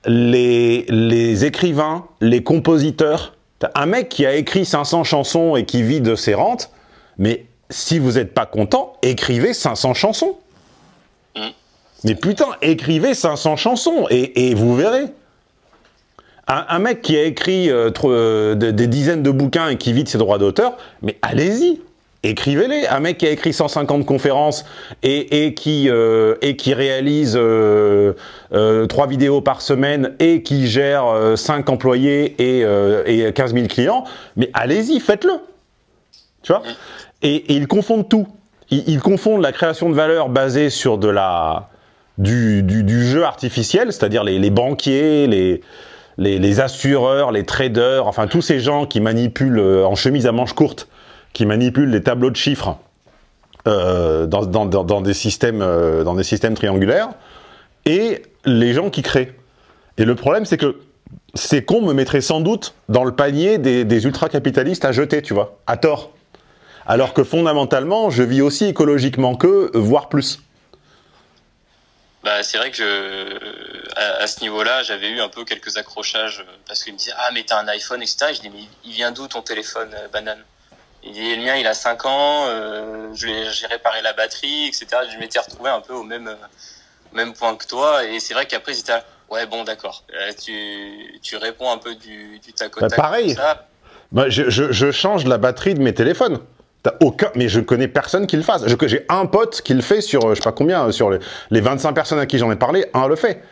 les écrivains, les compositeurs. Un mec qui a écrit 500 chansons et qui vit de ses rentes, mais si vous n'êtes pas content, écrivez 500 chansons. Mais putain, écrivez 500 chansons et vous verrez. Un mec qui a écrit des dizaines de bouquins et qui vit de ses droits d'auteur, mais allez-y, écrivez-les. Un mec qui a écrit 150 conférences et qui réalise 3 vidéos par semaine et qui gère 5 employés et 15 000 clients, mais allez-y, faites-le. Tu vois? Et ils confondent tout. Ils confondent la création de valeur basée sur du jeu artificiel, c'est-à-dire les banquiers, les assureurs, les traders, enfin tous ces gens qui manipulent en chemise à manches courtes, qui manipulent les tableaux de chiffres dans des systèmes triangulaires, et les gens qui créent. Et le problème, c'est que ces cons me mettraient sans doute dans le panier des ultra-capitalistes à jeter, tu vois, à tort. Alors que fondamentalement, je vis aussi écologiquement qu'eux, voire plus. Bah, c'est vrai que à ce niveau-là, j'avais eu un peu quelques accrochages parce qu'il me disait « Ah, mais t'as un iPhone, etc. » Je dis « Mais il vient d'où ton téléphone, banane ?» Il dit « Le mien, il a 5 ans, j'ai réparé la batterie, etc. » Je m'étais retrouvé un peu au même point que toi. Et c'est vrai qu'après, j'étais « Ouais, bon, d'accord. Tu réponds un peu du tac au tac. » Pareil. Ça. Bah, je change la batterie de mes téléphones. Mais je connais personne qui le fasse. J'ai un pote qui le fait sur, je sais pas combien, sur les 25 personnes à qui j'en ai parlé, un le fait.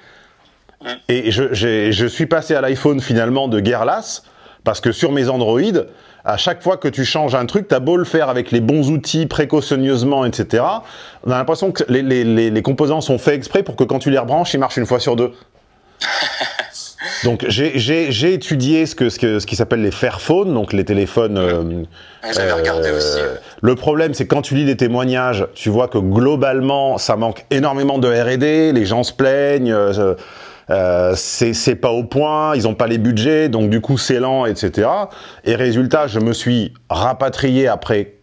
Et je suis passé à l'iPhone finalement de guerre lasse, parce que sur mes Android, à chaque fois que tu changes un truc, t'as beau le faire avec les bons outils, précautionneusement, etc. On a l'impression que les composants sont faits exprès pour que quand tu les rebranches, ils marchent une fois sur deux. Donc j'ai étudié ce qui s'appelle les Fairphone, donc les téléphones. J'avais regardé aussi. Le problème, c'est que quand tu lis les témoignages, tu vois que globalement, ça manque énormément de R&D, les gens se plaignent, c'est pas au point, ils ont pas les budgets, donc du coup c'est lent, etc. Et résultat, je me suis rapatrié après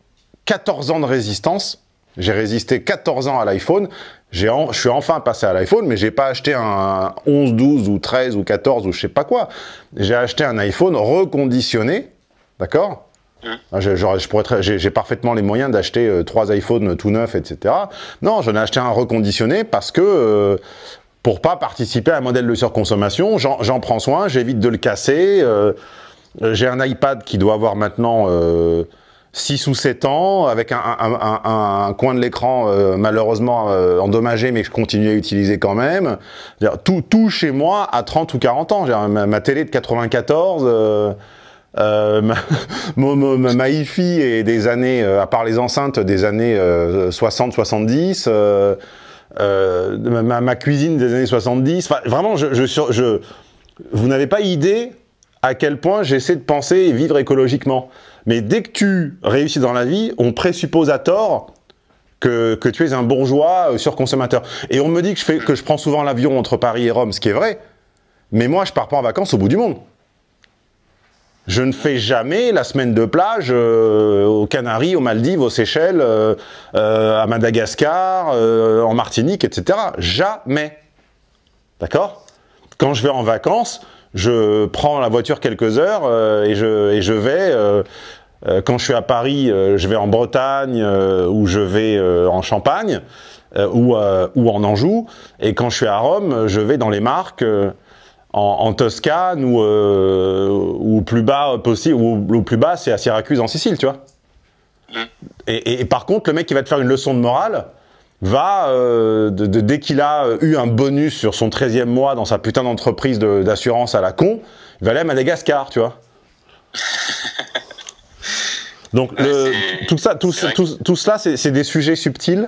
14 ans de résistance. J'ai résisté 14 ans à l'iPhone. Je suis enfin passé à l'iPhone, mais j'ai pas acheté un 11, 12 ou 13 ou 14 ou je sais pas quoi. J'ai acheté un iPhone reconditionné, d'accord? J'ai parfaitement les moyens d'acheter 3 iPhones tout neufs, etc. Non, j'en ai acheté un reconditionné parce que pour pas participer à un modèle de surconsommation, j'en prends soin, j'évite de le casser. J'ai un iPad qui doit avoir maintenant 6 ou 7 ans, avec un coin de l'écran malheureusement endommagé, mais que je continue à utiliser quand même. Tout chez moi à 30 ou 40 ans. Ma télé de 94, ma hi-fi est des années, à part les enceintes, des années 60-70, ma cuisine des années 70. Enfin, vraiment, vous n'avez pas idée à quel point j'essaie de penser et vivre écologiquement. Mais dès que tu réussis dans la vie, on présuppose à tort que tu es un bourgeois surconsommateur. Et on me dit que je prends souvent l'avion entre Paris et Rome, ce qui est vrai. Mais moi, je pars pas en vacances au bout du monde. Je ne fais jamais la semaine de plage aux Canaries, aux Maldives, aux Seychelles, à Madagascar, en Martinique, etc. Jamais. D'accord? Quand je vais en vacances, je prends la voiture quelques heures et je vais... quand je suis à Paris, je vais en Bretagne ou je vais en Champagne ou en Anjou. Et quand je suis à Rome, je vais dans les Marques, en Toscane ou plus bas possible. Ou le plus bas, c'est à Syracuse en Sicile, tu vois. Et par contre, le mec qui va te faire une leçon de morale va, dès qu'il a eu un bonus sur son 13e mois dans sa putain d'entreprise d'assurance à la con, il va aller à Madagascar, tu vois. Donc tout cela, c'est des sujets subtils,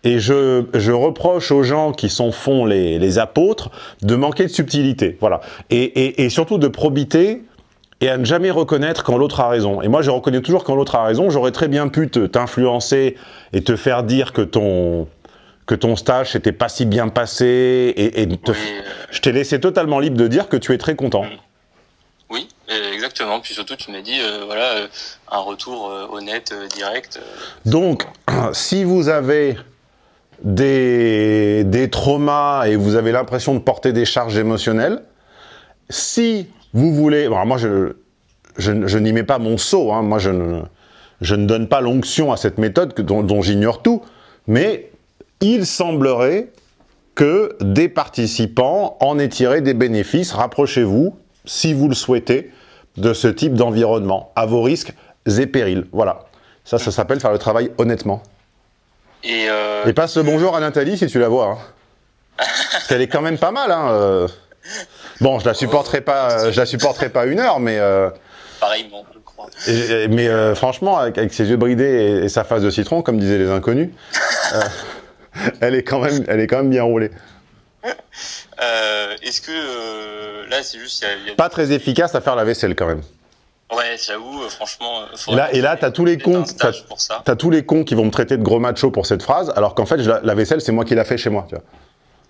et je reproche aux gens qui s'en font les apôtres de manquer de subtilité, voilà, et surtout de probité, et à ne jamais reconnaître quand l'autre a raison. Et moi, je reconnais toujours quand l'autre a raison. J'aurais très bien pu t'influencer et te faire dire que ton stage s'était pas si bien passé, je t'ai laissé totalement libre de dire que tu es très content. Oui, exactement. Puis surtout, tu m'as dit, voilà, un retour honnête, direct. Donc, si vous avez des traumas et vous avez l'impression de porter des charges émotionnelles, si vous voulez... Bon, moi, je n'y mets pas mon sceau, hein, moi, je ne donne pas l'onction à cette méthode dont j'ignore tout, mais il semblerait que des participants en aient tiré des bénéfices. Rapprochez-vous, si vous le souhaitez, de ce type d'environnement, à vos risques et périls. Voilà. Ça s'appelle faire le travail honnêtement. Et passe le bonjour à Nathalie si tu la vois. Hein. Parce qu'elle est quand même pas mal. Hein. Bon, je la supporterai pas 1 heure, mais... Pareillement, je crois. Mais franchement, avec ses yeux bridés et sa face de citron, comme disaient les inconnus, elle est quand même bien roulée. Est-ce que là, c'est juste... Pas très efficace à faire la vaisselle quand même. Ouais, j'avoue, franchement... Et là, t'as tous les cons, t'as tous les cons qui vont me traiter de gros macho pour cette phrase, alors qu'en fait, la vaisselle, c'est moi qui l'a fait chez moi, tu vois.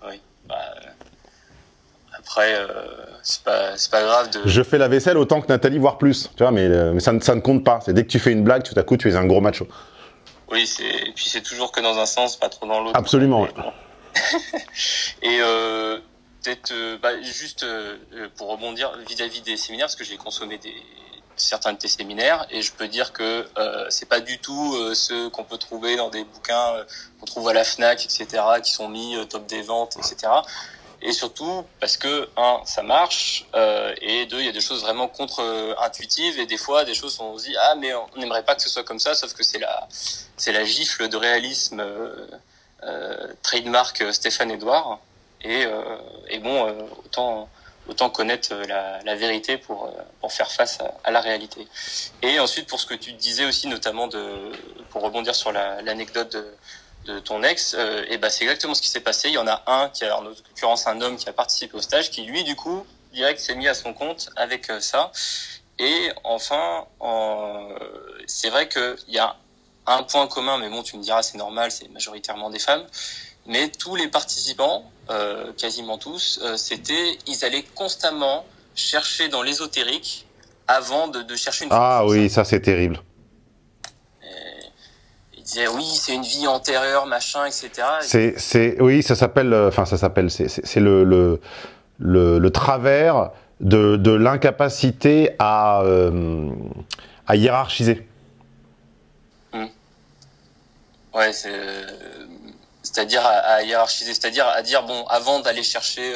Oui, bah... Après, c'est pas grave de... Je fais la vaisselle autant que Nathalie, voire plus, tu vois, mais ça ne compte pas. C'est dès que tu fais une blague, tout à coup, tu es un gros macho. Oui, et puis c'est toujours que dans un sens, pas trop dans l'autre. Absolument, ouais. Et peut-être, juste pour rebondir vis-à-vis des séminaires, parce que j'ai consommé certains de tes séminaires, et je peux dire que c'est pas du tout ceux qu'on peut trouver dans des bouquins qu'on trouve à la Fnac, etc., qui sont mis top des ventes, etc. Et surtout parce que, ça marche, et deux, il y a des choses vraiment contre-intuitives, et des fois, des choses où on se dit, ah, mais on n'aimerait pas que ce soit comme ça, sauf que c'est la gifle de réalisme trademark Stéphane Edouard, et bon, autant connaître la vérité pour faire face à la réalité. Et ensuite, pour ce que tu disais aussi, notamment pour rebondir sur l'anecdote de ton ex, c'est exactement ce qui s'est passé. Il y en a un qui a, en l'occurrence un homme qui a participé au stage, qui lui, du coup, direct s'est mis à son compte avec ça. Et enfin, c'est vrai qu'il y a un point commun, mais bon, tu me diras, c'est normal, c'est majoritairement des femmes. Mais tous les participants, quasiment tous, ils allaient constamment chercher dans l'ésotérique avant de chercher une solution. Ah oui, ça c'est terrible. Ils disaient oui, c'est une vie antérieure, machin, etc. Oui, ça s'appelle, c'est le travers de l'incapacité à hiérarchiser. Ouais, c'est-à-dire à hiérarchiser, c'est-à-dire à dire, bon, avant d'aller chercher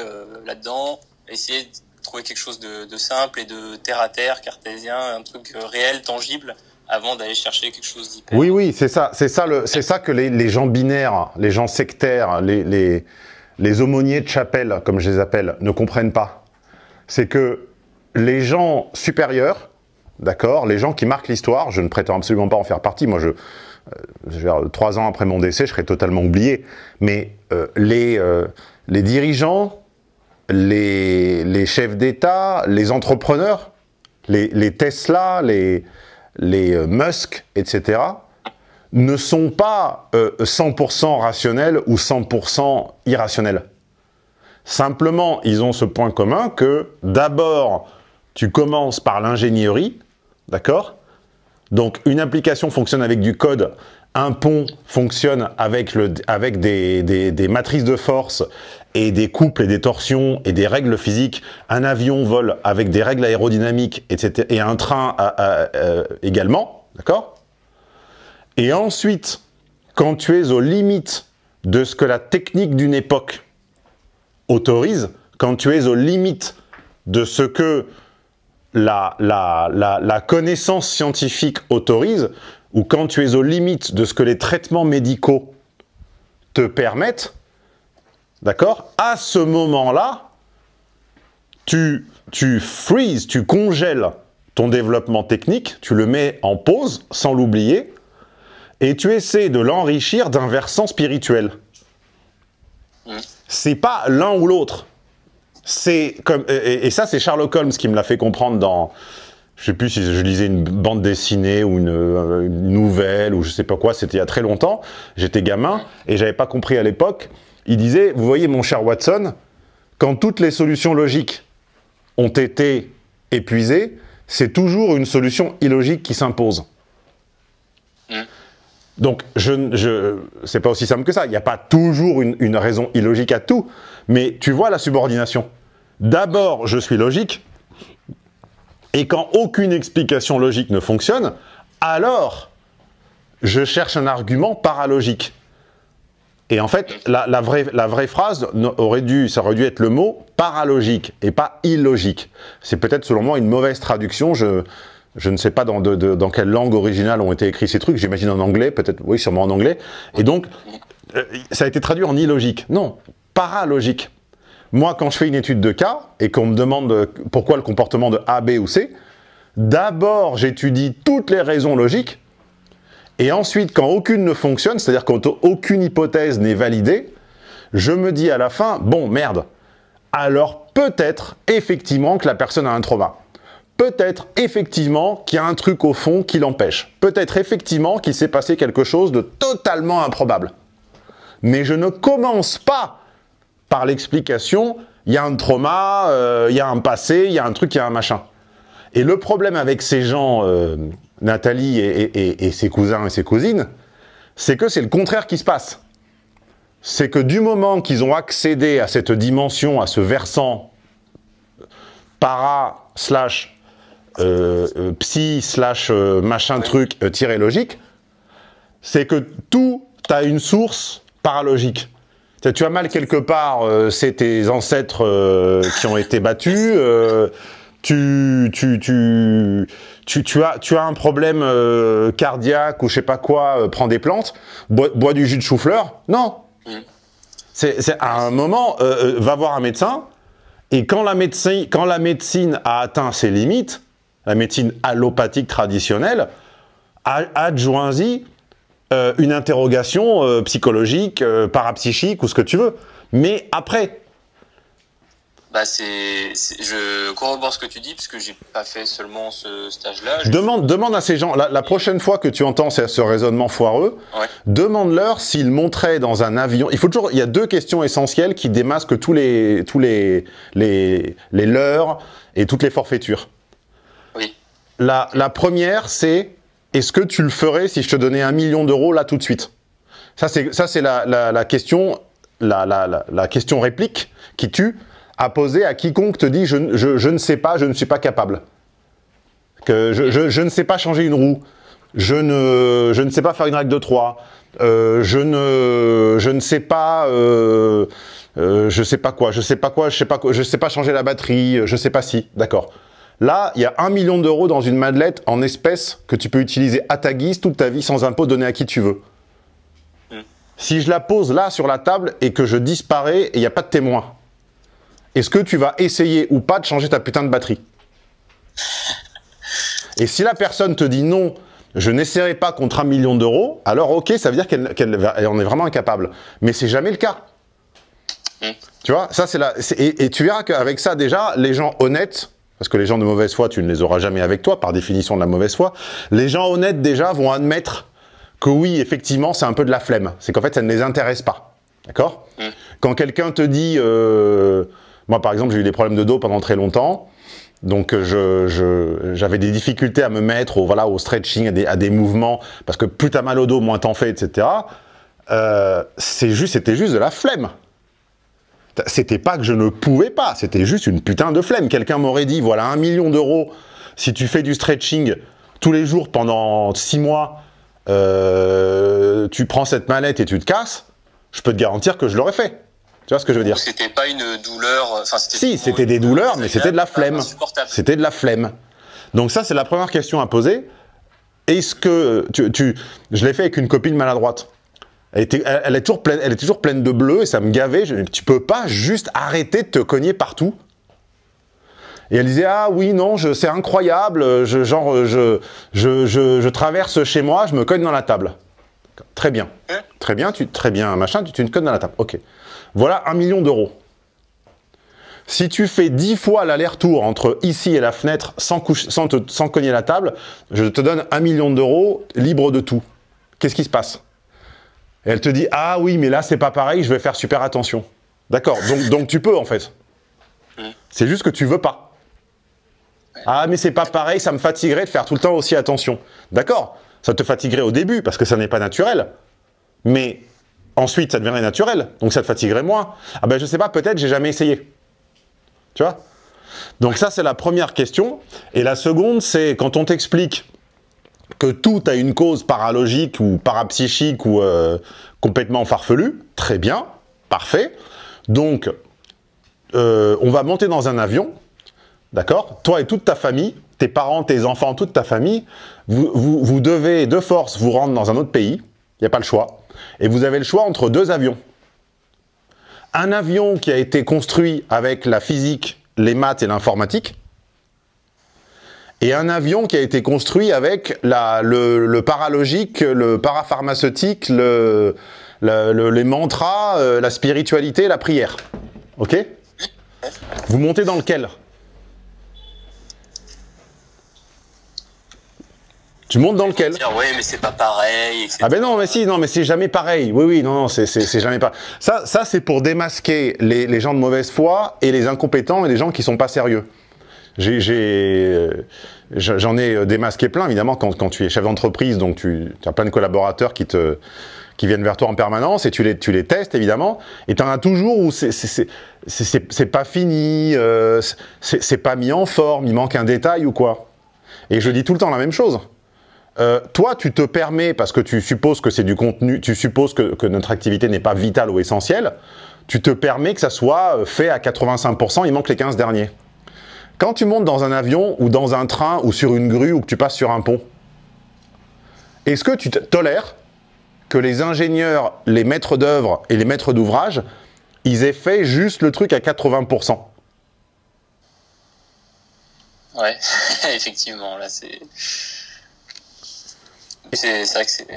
là-dedans, essayer de trouver quelque chose de simple et de terre-à-terre, cartésien, un truc réel, tangible, avant d'aller chercher quelque chose d'hyper... Oui, c'est ça que les gens binaires, les gens sectaires, les aumôniers de chapelle, comme je les appelle, ne comprennent pas. C'est que les gens supérieurs, d'accord, les gens qui marquent l'histoire, je ne prétends absolument pas en faire partie, moi 3 ans après mon décès, je serais totalement oublié. Mais les dirigeants, les chefs d'État, les entrepreneurs, les Tesla, les Musk, etc., ne sont pas 100% rationnels ou 100% irrationnels. Simplement, ils ont ce point commun que, d'abord, tu commences par l'ingénierie, d'accord? Donc, une application fonctionne avec du code, un pont fonctionne avec des matrices de force et des couples et des torsions et des règles physiques. Un avion vole avec des règles aérodynamiques, etc. Et un train également, d'accord? Et ensuite, quand tu es aux limites de ce que la technique d'une époque autorise, quand tu es aux limites de ce que la connaissance scientifique autorise, ou quand tu es aux limites de ce que les traitements médicaux te permettent, d'accord? À ce moment-là, tu freezes, tu congèles ton développement technique, tu le mets en pause sans l'oublier, et tu essaies de l'enrichir d'un versant spirituel. C'est pas l'un ou l'autre. C'est comme et ça c'est Sherlock Holmes qui me l'a fait comprendre dans, je sais plus si je lisais une bande dessinée ou une nouvelle ou je sais pas quoi, c'était il y a très longtemps, j'étais gamin et j'avais pas compris à l'époque. Il disait, vous voyez mon cher Watson, quand toutes les solutions logiques ont été épuisées, c'est toujours une solution illogique qui s'impose. Donc, c'est pas aussi simple que ça. Il n'y a pas toujours une raison illogique à tout. Mais tu vois la subordination. D'abord, je suis logique. Et quand aucune explication logique ne fonctionne, alors, je cherche un argument paralogique. Et en fait, la vraie phrase ça aurait dû être le mot paralogique et pas illogique. C'est peut-être, selon moi, une mauvaise traduction. Je ne sais pas dans quelle langue originale ont été écrits ces trucs, j'imagine en anglais, peut-être, oui, sûrement en anglais. Et donc, ça a été traduit en illogique. Non, paralogique. Moi, quand je fais une étude de cas, et qu'on me demande pourquoi le comportement de A, B ou C, d'abord, j'étudie toutes les raisons logiques, et ensuite, quand aucune ne fonctionne, c'est-à-dire quand aucune hypothèse n'est validée, je me dis à la fin, bon, merde, alors peut-être, effectivement, que la personne a un trauma. Peut-être effectivement qu'il y a un truc au fond qui l'empêche. Peut-être effectivement qu'il s'est passé quelque chose de totalement improbable. Mais je ne commence pas par l'explication, il y a un trauma, il y a un passé, il y a un truc, il y a un machin. Et le problème avec ces gens, Nathalie et ses cousins et ses cousines, c'est que c'est le contraire qui se passe. C'est que du moment qu'ils ont accédé à cette dimension, à ce versant para / psy / machin truc tiré logique, c'est que tout a une source paralogique. Tu as mal quelque part, c'est tes ancêtres qui ont été battus, tu as un problème cardiaque ou je sais pas quoi, prends des plantes, bois du jus de chou-fleur. Non. C'est à un moment, va voir un médecin, et quand la médecine a atteint ses limites, la médecine allopathique traditionnelle, adjoins-y une interrogation psychologique, parapsychique ou ce que tu veux. Mais après. Bah je corrobore ce que tu dis parce que j'ai pas fait seulement ce stage-là. Demande à ces gens, la prochaine fois que tu entends ce raisonnement foireux, ouais, demande-leur s'ils monteraient dans un avion. Il y a deux questions essentielles qui démasquent tous les leurres et toutes les forfaitures. Oui. La première, c'est est-ce que tu le ferais si je te donnais 1 million d'euros là tout de suite? Ça c'est la question, la question réplique qui tue, à poser à quiconque te dit je ne sais pas, je ne suis pas capable. Que je ne sais pas changer une roue. Je ne sais pas faire une règle de 3. Je ne sais pas je sais pas changer la batterie, je sais pas si. D'accord. Là, il y a 1 million d'euros dans une madeleine en espèces que tu peux utiliser à ta guise toute ta vie sans impôt donné à qui tu veux. Si je la pose là sur la table et que je disparais et il n'y a pas de témoin, est-ce que tu vas essayer ou pas de changer ta putain de batterie? Et si la personne te dit non, je n'essaierai pas contre 1 million d'euros, alors ok, ça veut dire qu'elle en est vraiment incapable. Mais c'est jamais le cas. Tu vois, ça et tu verras qu'avec ça déjà, les gens honnêtes, parce que les gens de mauvaise foi, tu ne les auras jamais avec toi, par définition de la mauvaise foi, les gens honnêtes déjà vont admettre que oui, effectivement, c'est un peu de la flemme. C'est qu'en fait, ça ne les intéresse pas. D'accord? Quand quelqu'un te dit... moi, par exemple, j'ai eu des problèmes de dos pendant très longtemps. Donc, j'avais des difficultés à me mettre au stretching, à des mouvements. Parce que plus t'as mal au dos, moins t'en fais, etc. C'était juste de la flemme. C'était pas que je ne pouvais pas. C'était juste une putain de flemme. Quelqu'un m'aurait dit, voilà, 1 million d'euros, si tu fais du stretching tous les jours pendant 6 mois... tu prends cette mallette et tu te casses, je peux te garantir que je l'aurais fait. Tu vois ce que je veux dire? C'était pas une douleur... Si, c'était des douleurs, mais c'était de la flemme. C'était de la flemme. Donc ça, c'est la première question à poser. Est-ce que... Je l'ai fait avec une copine maladroite. Elle est toujours pleine de bleu et ça me gavait. Tu peux pas juste arrêter de te cogner partout. Et elle disait, ah oui, non, c'est incroyable, je traverse chez moi, je me cogne dans la table. Très bien. Très bien, machin, tu te cognes dans la table. Ok. Voilà 1 million d'euros. Si tu fais 10 fois l'aller-retour entre ici et la fenêtre sans cogner la table, je te donne 1 million d'euros libre de tout. Qu'est-ce qui se passe? Et elle te dit, ah oui, mais là, c'est pas pareil, je vais faire super attention. D'accord, donc tu peux en fait. C'est juste que tu veux pas. Ah, mais c'est pas pareil, ça me fatiguerait de faire tout le temps aussi attention. D'accord, ça te fatiguerait au début parce que ça n'est pas naturel. Mais ensuite, ça deviendrait naturel, donc ça te fatiguerait moins. Ah ben je sais pas, peut-être, j'ai jamais essayé. Tu vois? Donc ça, c'est la première question. Et la seconde, c'est quand on t'explique que tout a une cause paralogique ou parapsychique ou complètement farfelue, très bien, parfait. Donc, on va monter dans un avion. D'accord? Toi et toute ta famille, tes parents, tes enfants, toute ta famille, vous devez de force vous rendre dans un autre pays, il n'y a pas le choix, et vous avez le choix entre 2 avions. Un avion qui a été construit avec la physique, les maths et l'informatique, et un avion qui a été construit avec le paralogique, le parapharmaceutique, les mantras, la spiritualité, la prière. Ok? Vous montez dans lequel? Tu montes dans lequel? Oui, mais c'est pas pareil, etc. Ah ben non, mais si, non, mais c'est jamais pareil. Oui, non, c'est jamais pareil. Ça c'est pour démasquer les gens de mauvaise foi et les incompétents et les gens qui sont pas sérieux. J'en ai démasqué plein, évidemment, quand tu es chef d'entreprise, donc tu as plein de collaborateurs qui viennent vers toi en permanence et tu les testes, évidemment, et tu en as toujours où c'est pas fini, c'est pas mis en forme, il manque un détail ou quoi. Et je dis tout le temps la même chose. Toi, tu te permets, parce que tu supposes que c'est du contenu, tu supposes que notre activité n'est pas vitale ou essentielle, tu te permets que ça soit fait à 85%, il manque les 15 derniers. Quand tu montes dans un avion, ou dans un train, ou sur une grue, ou que tu passes sur un pont, est-ce que tu tolères que les ingénieurs, les maîtres d'œuvre et les maîtres d'ouvrage, ils aient fait juste le truc à 80%? Ouais, effectivement, là c'est... C'est vrai que c'est...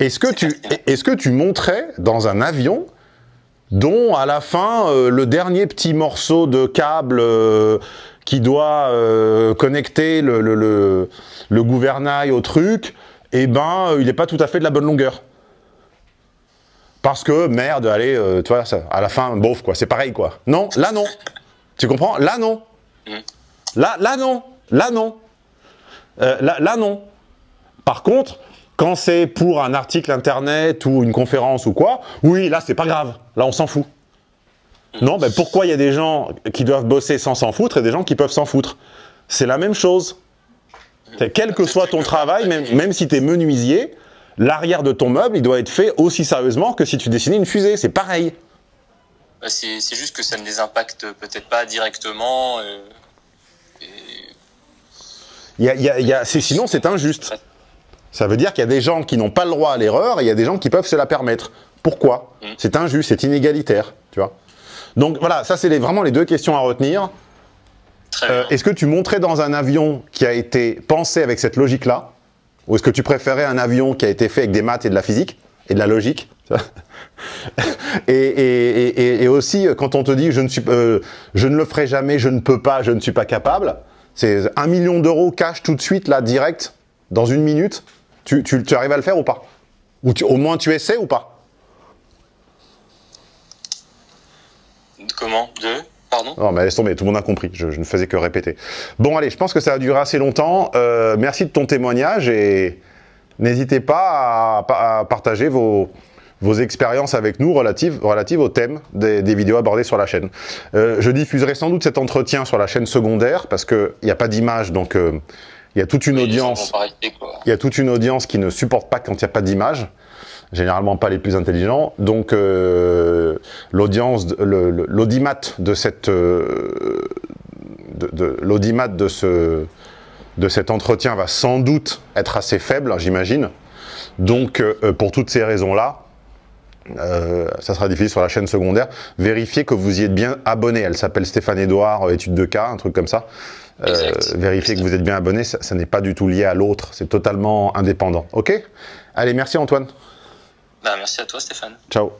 Est-ce que tu monterais dans un avion dont à la fin, le dernier petit morceau de câble qui doit connecter le gouvernail au truc, eh ben, il n'est pas tout à fait de la bonne longueur? Parce que, merde, allez, tu vois, ça, à la fin, bof, quoi, c'est pareil, quoi. Non, là, non. Tu comprends? Là, non. Là, non. Là, non. Là, non. Par contre, quand c'est pour un article internet ou une conférence ou quoi, oui, là, c'est pas grave. Là, on s'en fout. Non, ben pourquoi il y a des gens qui doivent bosser sans s'en foutre et des gens qui peuvent s'en foutre? C'est la même chose. Quel que soit ton travail, même si tu es menuisier, l'arrière de ton meuble, il doit être fait aussi sérieusement que si tu dessinais une fusée. C'est pareil. C'est juste que ça ne les impacte peut-être pas directement. Sinon, c'est injuste. Ça veut dire qu'il y a des gens qui n'ont pas le droit à l'erreur et il y a des gens qui peuvent se la permettre. Pourquoi? C'est injuste, c'est inégalitaire, tu vois. Donc voilà, ça c'est vraiment les 2 questions à retenir. Est-ce que tu monterais dans un avion qui a été pensé avec cette logique-là? Ou est-ce que tu préférais un avion qui a été fait avec des maths et de la physique et de la logique? et aussi, quand on te dit je ne le ferai jamais, je ne peux pas, je ne suis pas capable, c'est 1 million d'euros cash tout de suite, là, direct, dans 1 minute, tu arrives à le faire ou pas? Ou au moins tu essaies ou pas? Comment? Pardon? Non, mais laisse tomber, tout le monde a compris, je ne faisais que répéter. Bon, allez, je pense que ça a duré assez longtemps. Merci de ton témoignage et n'hésitez pas à partager vos expériences avec nous relatives au thème des vidéos abordées sur la chaîne. Je diffuserai sans doute cet entretien sur la chaîne secondaire parce qu'il n'y a pas d'image, donc il y a toute une audience. Il y a toute une audience qui ne supporte pas quand il n'y a pas d'image. Généralement pas les plus intelligents. Donc l'audience, l'audimat de cette l'audimat de cet entretien va sans doute être assez faible, j'imagine. Donc pour toutes ces raisons-là, ça sera diffusé sur la chaîne secondaire. Vérifiez que vous y êtes bien abonné. Elle s'appelle Stéphane Edouard, étude de cas, un truc comme ça. Vérifiez que vous êtes bien abonné. Ça n'est pas du tout lié à l'autre. C'est totalement indépendant. Ok? Allez, merci Antoine. Bah, merci à toi, Stéphane. Ciao.